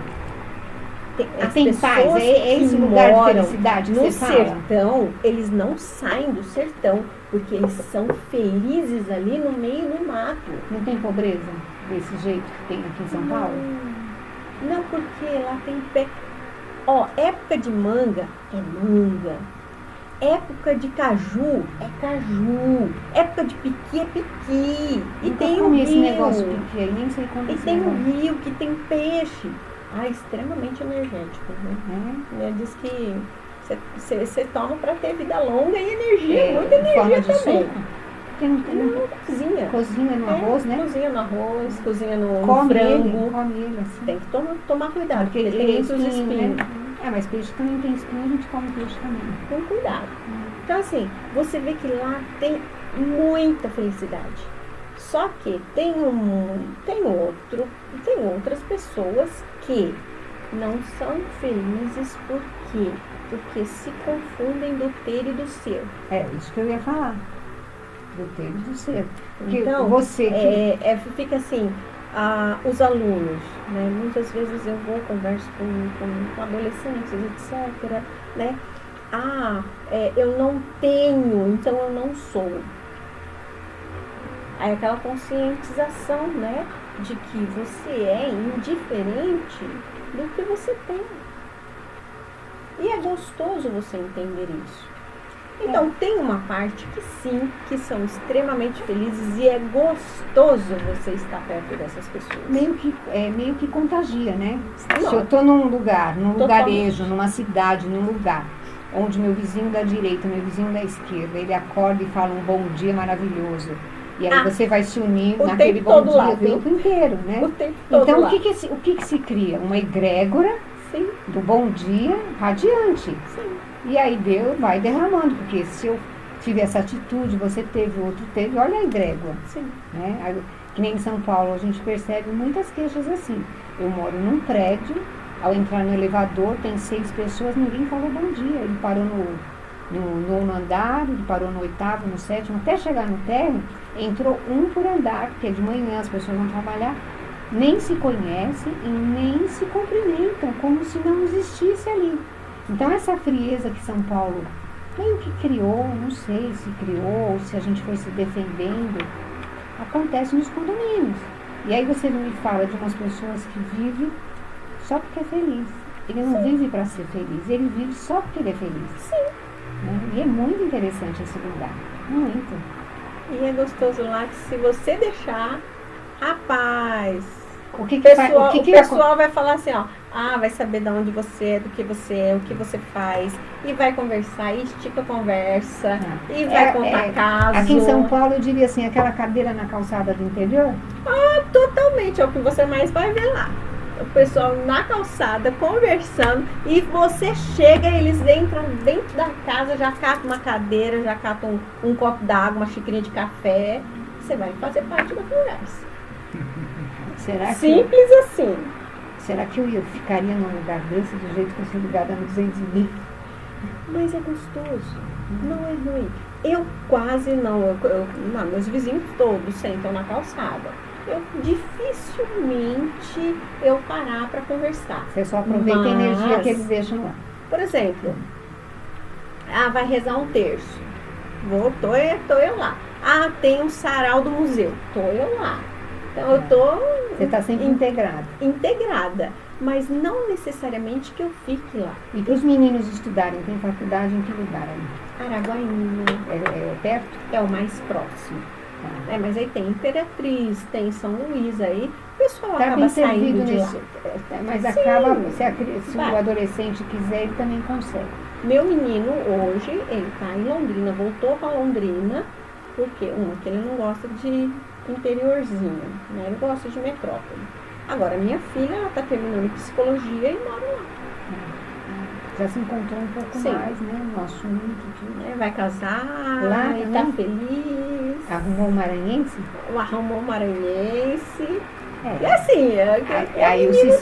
Tem paz, é esse lugar de felicidade que no você fala? sertão, eles não saem do sertão, porque eles são felizes ali no meio do mato. Não tem pobreza desse jeito que tem aqui em São Paulo? Não, porque lá tem pé. Época de manga é manga. Época de caju é caju. Época de piqui é piqui. E tem o rio. Esse negócio de piqui aí, nem sei como. E tem o rio que tem peixe. Extremamente energético. Né? Diz que você toma para ter vida longa e energia. Muita energia também. Cozinha no arroz, né? Cozinha no arroz, cozinha no come frango. Come ele assim. Tem que tomar cuidado, porque ele tem muitos espinhos. Né? Mas peixe também tem espinho, a gente come peixe também. Com cuidado. Então assim, você vê que lá tem muita felicidade. Só que tem outras pessoas que não são felizes por quê? Porque se confundem do ter e do ser. Isso que eu ia falar. Do ter e do ser. Porque então, você fica assim, os alunos, né? Muitas vezes eu converso com adolescentes, etc. Né? Eu não tenho, então eu não sou. Aí aquela conscientização, né? De que você é indiferente do que você tem. E é gostoso você entender isso. Então, tem uma parte que sim, que são extremamente felizes e é gostoso você estar perto dessas pessoas. Meio que contagia, né? Se eu estou num lugarejo, numa cidade, num lugar, onde meu vizinho da direita, meu vizinho da esquerda, ele acorda e fala um bom dia maravilhoso. E aí você vai se unir naquele bom dia o tempo inteiro, né? O tempo todo então, lá. o que se cria? Uma egrégora do bom dia radiante. Sim. E aí Deus vai derramando, porque se eu tive essa atitude, você teve, outro teve, olha a egrégora. Sim. Né? Que nem em São Paulo, a gente percebe muitas queixas assim. Eu moro num prédio, ao entrar no elevador, tem 6 pessoas, ninguém falou bom dia. Ele parou no 9º andar, ele parou no 8º, no 7º, até chegar no térreo, entrou um por andar, porque de manhã as pessoas vão trabalhar, nem se conhecem e nem se cumprimentam, como se não existisse ali. Então essa frieza que São Paulo meio que criou, não sei se criou ou se a gente foi se defendendo, acontece nos condomínios. E aí você me fala de umas pessoas que vivem só porque é feliz. Ele não vive para ser feliz, ele vive só porque ele é feliz. Sim. Né? E é muito interessante esse lugar, muito. E é gostoso lá que se você deixar, rapaz, o pessoal vai falar assim, vai saber de onde você é, do que você é, o que você faz, e vai conversar, e estica a conversa, e vai contar caso. Aqui em São Paulo eu diria assim, aquela cadeira na calçada do interior? Totalmente, é o que você mais vai ver lá. O pessoal na calçada, conversando, e você chega, eles entram dentro da casa, já catam uma cadeira, já catam um copo d'água, uma xicrinha de café. Você vai fazer parte da conversa. Simples assim. Será que eu ficaria num lugar desse, do jeito que eu sou ligada no 220? Mas é gostoso, não é ruim. Eu quase não, não, meus vizinhos todos sentam na calçada. Eu dificilmente eu parar para conversar. Você só aproveita a energia que eles deixam lá. Por exemplo, vai rezar um terço. Tô eu lá. Tem um sarau do museu. Tô eu lá. Então eu tô... Você está sempre integrada. Integrada. Mas não necessariamente que eu fique lá. E para os meninos estudarem, tem faculdade em que lugar ali? Araguaína. É perto? É o mais próximo. Mas aí tem Imperatriz, tem São Luís, aí o pessoal acaba saindo de lá. Mas acaba, se o adolescente quiser, ele também consegue. Meu menino hoje, ele está em Londrina, voltou para Londrina, porque que ele não gosta de interiorzinho, né? Ele gosta de metrópole. Agora, minha filha, ela está terminando psicologia e mora lá. Já se encontrou um pouco mais, né, no assunto. Vai casar, lá está feliz. Arrumou um maranhense? Arrumou um maranhense. E assim,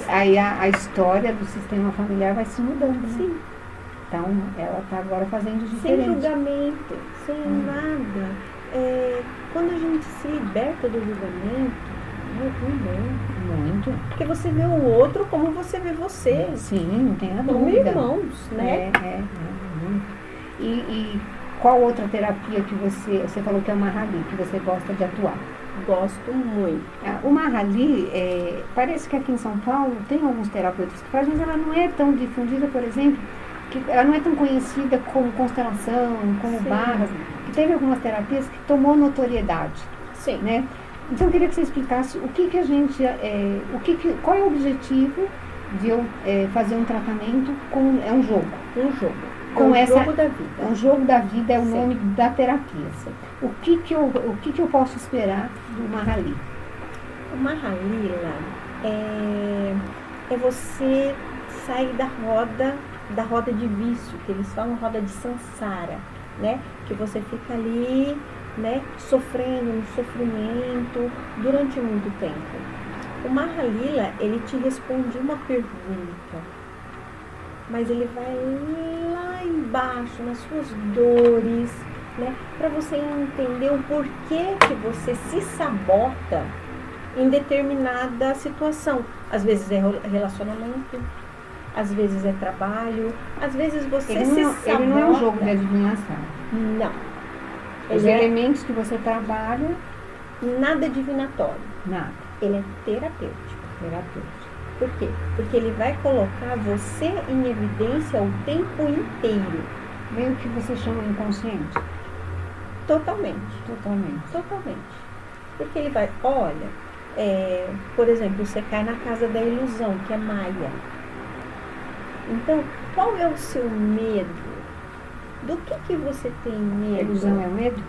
aí a história do sistema familiar vai se mudando, né? Sim. Então, ela está agora fazendo diferente. Sem julgamento, sem nada. Quando a gente se liberta do julgamento, muito. Porque você vê o outro como você vê você. Sim, não tem a dúvida. Como irmãos, né? E qual outra terapia que você falou que é o Mahali, que você gosta de atuar? Gosto muito. O Mahali, parece que aqui em São Paulo tem alguns terapeutas que fazem, mas ela não é tão difundida, por exemplo, que ela não é tão conhecida como constelação, como barras, que teve algumas terapias que tomou notoriedade. Sim. Né? Então eu queria que você explicasse o que a gente, qual é o objetivo de eu fazer um tratamento com um jogo. Um jogo. Jogo da vida. Um jogo da vida é o nome da terapia. O que eu posso esperar do Mahali? O Mahali é você sair da roda de vício, que eles falam roda de samsara, né? Que você fica ali, né, sofrendo um sofrimento durante muito tempo. O Mahalila, ele te responde uma pergunta, mas ele vai lá embaixo, nas suas dores, né, para você entender o porquê que você se sabota em determinada situação. Às vezes é relacionamento, às vezes é trabalho, às vezes você sabota. Ele não é um jogo de adivinhação. Não. Os elementos que você trabalha... Nada divinatório. Nada. Ele é terapêutico. Por quê? Porque ele vai colocar você em evidência o tempo inteiro. Meio que você chama inconsciente. Totalmente. Porque ele vai, por exemplo, você cai na casa da ilusão, que é Maia. Então, qual é o seu medo? Do que você tem medo? A ilusão é o medo?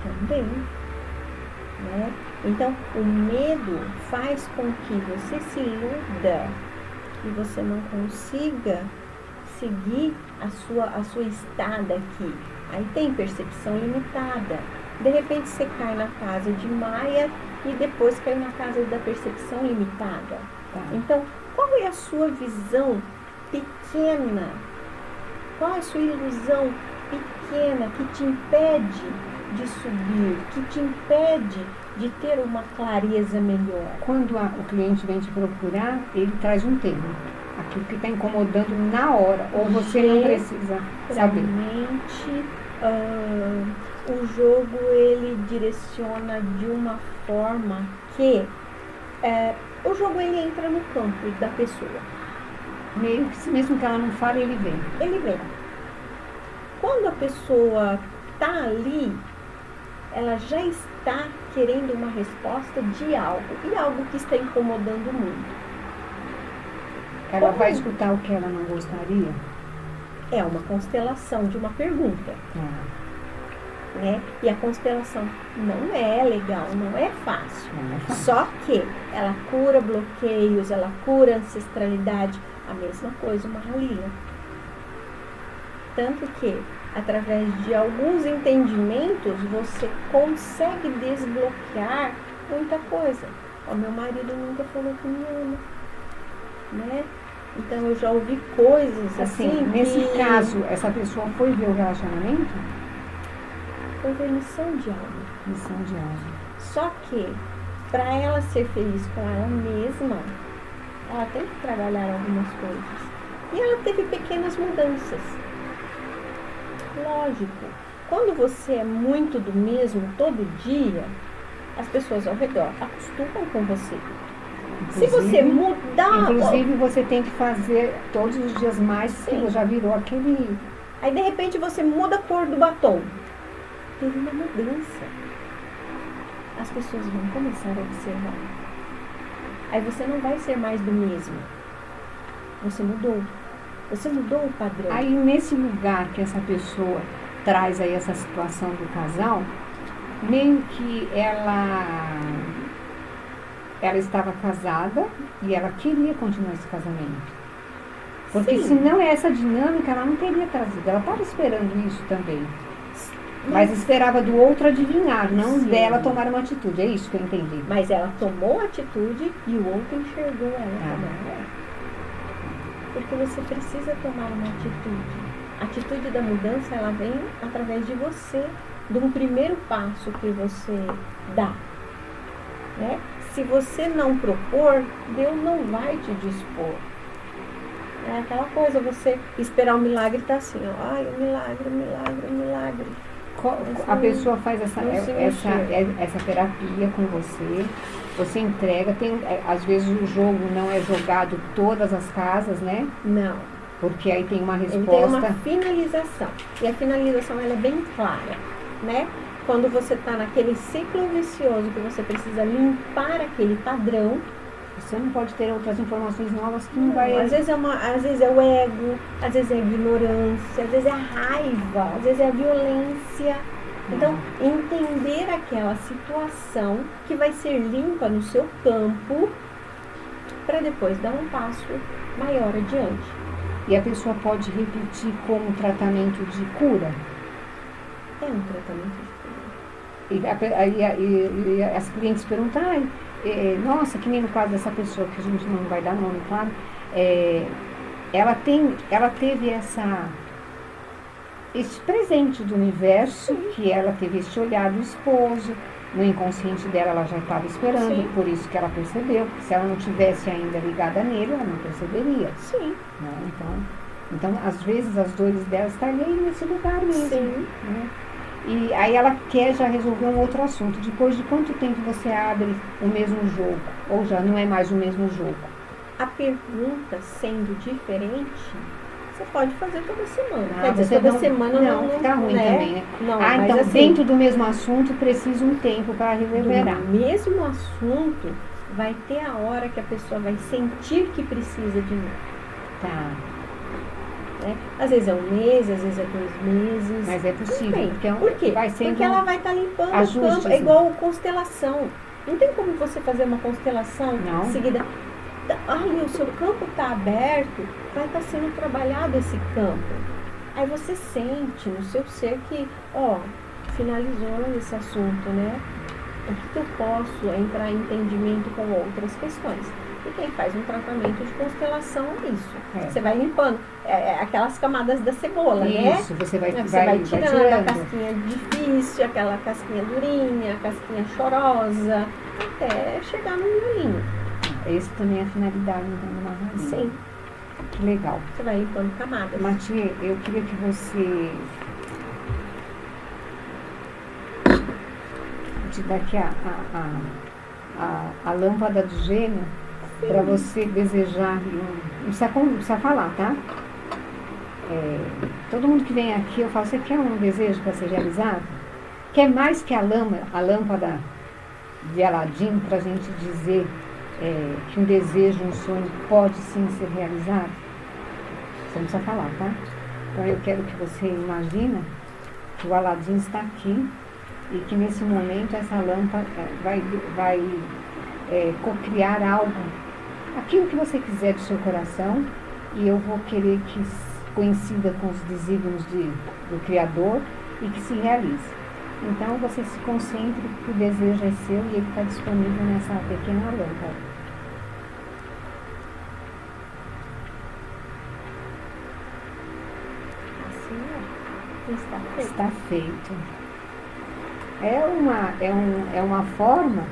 Também. Né? Então, o medo faz com que você se iluda e você não consiga seguir a sua estada aqui. Aí tem percepção limitada. De repente você cai na casa de Maia e depois cai na casa da percepção limitada. Tá. Então, qual é a sua visão pequena? Qual é a sua ilusão pequena que te impede de subir, que te impede de ter uma clareza melhor? Quando o cliente vem te procurar, ele traz um tema, aquilo que está incomodando na hora, ou você não precisa saber. Realmente, o jogo ele direciona de uma forma que o jogo ele entra no campo da pessoa. Meio que mesmo que ela não fale, ele vem. Ele vem. Quando a pessoa está ali, ela já está querendo uma resposta de algo, e algo que está incomodando muito. Ela vai escutar o que ela não gostaria? É uma constelação de uma pergunta. né? E a constelação não é legal, não é fácil. Não é fácil. Só que ela cura bloqueios, ela cura ancestralidade, a mesma coisa uma ralia. Tanto que, através de alguns entendimentos, você consegue desbloquear muita coisa. O meu marido nunca falou que me ama, né? Então eu já ouvi coisas assim. Nesse caso, essa pessoa foi ver o relacionamento? Foi ver missão de alma. Missão de alma. Só que, para ela ser feliz com ela mesma, ela tem que trabalhar algumas coisas. E ela teve pequenas mudanças. Lógico, quando você é muito do mesmo todo dia, as pessoas ao redor acostumam com você. Se você mudar... Inclusive, você tem que fazer todos os dias mais, sim, já virou aquele... Aí, de repente, você muda a cor do batom. Teve uma mudança. As pessoas vão começar a observar. Aí você não vai ser mais do mesmo. Você mudou. Você mudou o padrão. Aí, nesse lugar que essa pessoa traz aí essa situação do casal, meio que ela estava casada e ela queria continuar esse casamento. Porque Sim. se não é essa dinâmica, ela não teria trazido. Ela estava esperando isso também. Mas esperava do outro adivinhar, não Sim. dela tomar uma atitude. É isso que eu entendi. Mas ela tomou a atitude e o outro enxergou ela também. Porque você precisa tomar uma atitude. A atitude da mudança, ela vem através de você, de um primeiro passo que você dá, né? Se você não propor, Deus não vai te dispor. É aquela coisa, você esperar o milagre tá assim, ó, ai, o milagre, o milagre, o milagre. A pessoa faz essa terapia com você, você entrega, às vezes o jogo não é jogado todas as casas, né? Não. Porque aí tem uma resposta. Ele tem uma finalização. E a finalização ela é bem clara, né? Quando você está naquele ciclo vicioso que você precisa limpar aquele padrão, você não pode ter outras informações novas que não vai... Às vezes é o ego, às vezes é a ignorância, às vezes é a raiva, às vezes é a violência. Então, entender aquela situação que vai ser limpa no seu campo para depois dar um passo maior adiante. E a pessoa pode repetir como tratamento de cura? É um tratamento de cura. E as clientes perguntam, nossa, que nem no caso dessa pessoa, que a gente não vai dar nome, claro, ela teve esse presente do universo, que ela teve esse olhar do esposo, no inconsciente dela ela já estava esperando, sim, por isso que ela percebeu, porque se ela não tivesse ainda ligada nele, ela não perceberia. Sim. Né? Então, às vezes, as dores dela estariam aí nesse lugar mesmo. Sim. Né? E aí ela quer já resolver um outro assunto. Depois de quanto tempo você abre o mesmo jogo? Ou já não é mais o mesmo jogo? A pergunta sendo diferente, você pode fazer toda semana. Quer dizer, toda semana não fica ruim, né? Também, né? Não, então assim, dentro do mesmo assunto precisa um tempo para reverberar. Do mesmo assunto vai ter a hora que a pessoa vai sentir que precisa de novo. Tá. Né? Às vezes é um mês, às vezes é 2 meses. Mas é possível. Por quê? Porque ela vai estar limpando o campo. É igual constelação. Não tem como você fazer uma constelação em seguida. O seu campo está aberto, vai estar sendo trabalhado esse campo. Aí você sente no seu ser que, finalizou esse assunto, né? O que eu posso entrar em entendimento com outras questões? E quem faz um tratamento de constelação é isso. Você vai limpando aquelas camadas da cebola, né? Isso, você vai tirando a casquinha difícil, aquela casquinha durinha, a casquinha chorosa, até chegar no miolinho. Esse também é a finalidade da narrativa. Sim. Que legal. Você vai limpando camadas. Martinha, eu queria que você te dá aqui a lâmpada do gênio para você desejar. Não precisa falar, tá? Todo mundo que vem aqui, eu falo, você quer um desejo para ser realizado? Quer mais que a lâmpada de Aladim para a gente dizer que um desejo, um sonho pode sim ser realizado? Você não precisa falar, tá? Então eu quero que você imagina que o Aladim está aqui e que nesse momento essa lâmpada vai cocriar algo, aquilo que você quiser do seu coração, e eu vou querer que coincida com os desígnios do Criador e que se realize. Então você se concentre, que o desejo é seu e ele está disponível nessa pequena lâmpada. Assim está feito. Está feito. É uma forma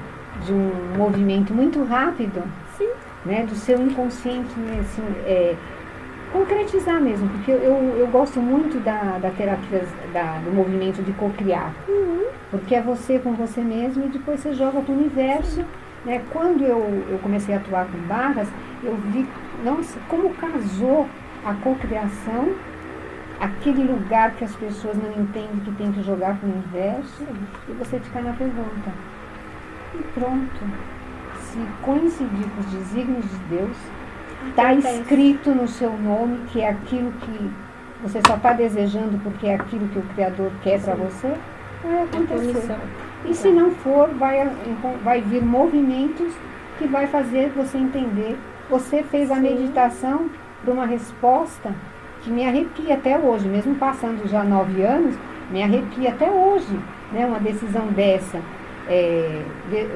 de um movimento muito rápido, Sim. né, do seu inconsciente, né, assim, concretizar mesmo, porque eu gosto muito da terapia, do movimento de cocriar, porque é você com você mesmo e depois você joga para o universo. Né? Quando eu comecei a atuar com barras, eu vi, nossa, como casou a cocriação, aquele lugar que as pessoas não entendem que tem que jogar para o universo, e você fica na pergunta. E pronto. Se coincidir com os desígnios de Deus, está escrito no seu nome que é aquilo que você só está desejando porque é aquilo que o Criador quer para você, vai acontecer. E se não for, vai vir movimentos que vai fazer você entender. Você fez a meditação para uma resposta que me arrepia até hoje, mesmo passando já 9 anos, me arrepia até hoje, né, uma decisão dessa.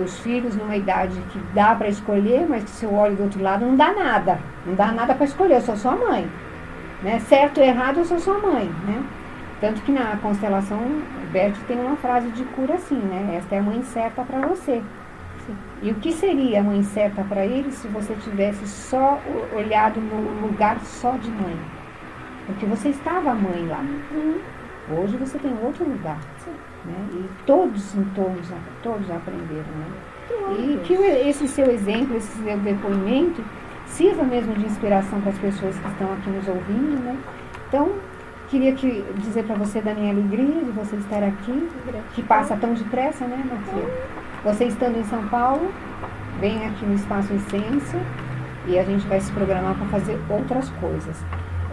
Os filhos numa idade que dá para escolher, mas que se eu olho do outro lado não dá nada para escolher, eu sou sua mãe, né? Certo ou errado, eu sou sua mãe, né? Tanto que na constelação Bert tem uma frase de cura assim, né? Esta é a mãe certa para você. Sim. E o que seria a mãe certa para ele se você tivesse só olhado no lugar só de mãe? Porque você estava mãe lá. Hoje você tem outro lugar. Sim. Né? E todos aprenderam, né? E que esse seu exemplo, esse seu depoimento sirva mesmo de inspiração para as pessoas que estão aqui nos ouvindo, né? Então, queria dizer para você da minha alegria de você estar aqui, que passa tão depressa, né, Matia? Você estando em São Paulo, vem aqui no Espaço Essência e a gente vai se programar para fazer outras coisas.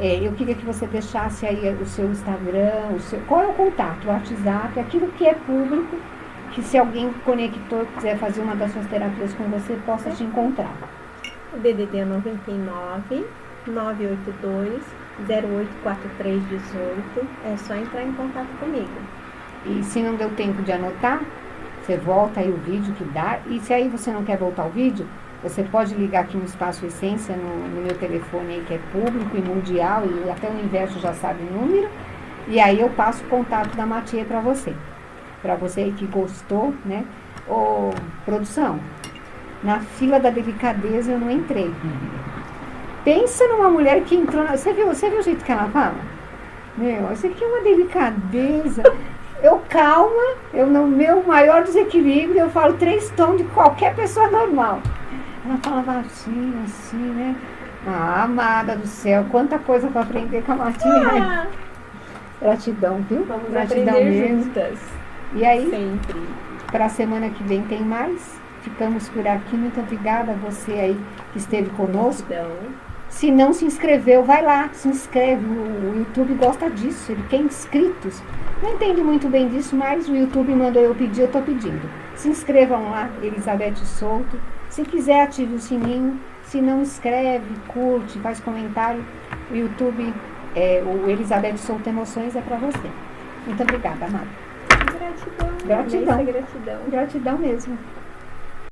Eu queria que você deixasse aí o seu Instagram, qual é o contato, o WhatsApp, aquilo que é público, que se alguém conector quiser fazer uma das suas terapias com você, possa te encontrar. O DDD é 99 982 084318. É só entrar em contato comigo. E se não deu tempo de anotar, você volta aí o vídeo que dá. E se aí você não quer voltar o vídeo, você pode ligar aqui no Espaço Essência, no meu telefone aí, que é público e mundial, e até o universo já sabe o número, e aí eu passo o contato da Matia para você. Para você aí que gostou, né? Ô, produção, na fila da delicadeza eu não entrei. Pensa numa mulher que entrou... Você viu o jeito que ela fala? Meu, isso aqui é uma delicadeza. Eu calma, no meu maior desequilíbrio, eu falo 3 tons de qualquer pessoa normal. Ela falava assim, né? Ah, amada do céu, quanta coisa para aprender com a Matia. Gratidão, viu? Vamos Gratidão aprender mesmo. juntas. E aí, Sempre. para a semana que vem tem mais. Ficamos por aqui. Muito obrigada a você aí que esteve conosco. Gratidão. Se não se inscreveu, vai lá, se inscreve. O YouTube gosta disso, ele quer inscritos. Não entendo muito bem disso, mas o YouTube mandou eu pedir, eu estou pedindo. Se inscrevam lá, Elizabeth Souto. Se quiser, ative o sininho. Se não, inscreve, curte, faz comentário. O YouTube, o Elizabeth Souto Emoções é para você. Muito obrigada, amada. Gratidão. Gratidão. Gratidão. Gratidão mesmo.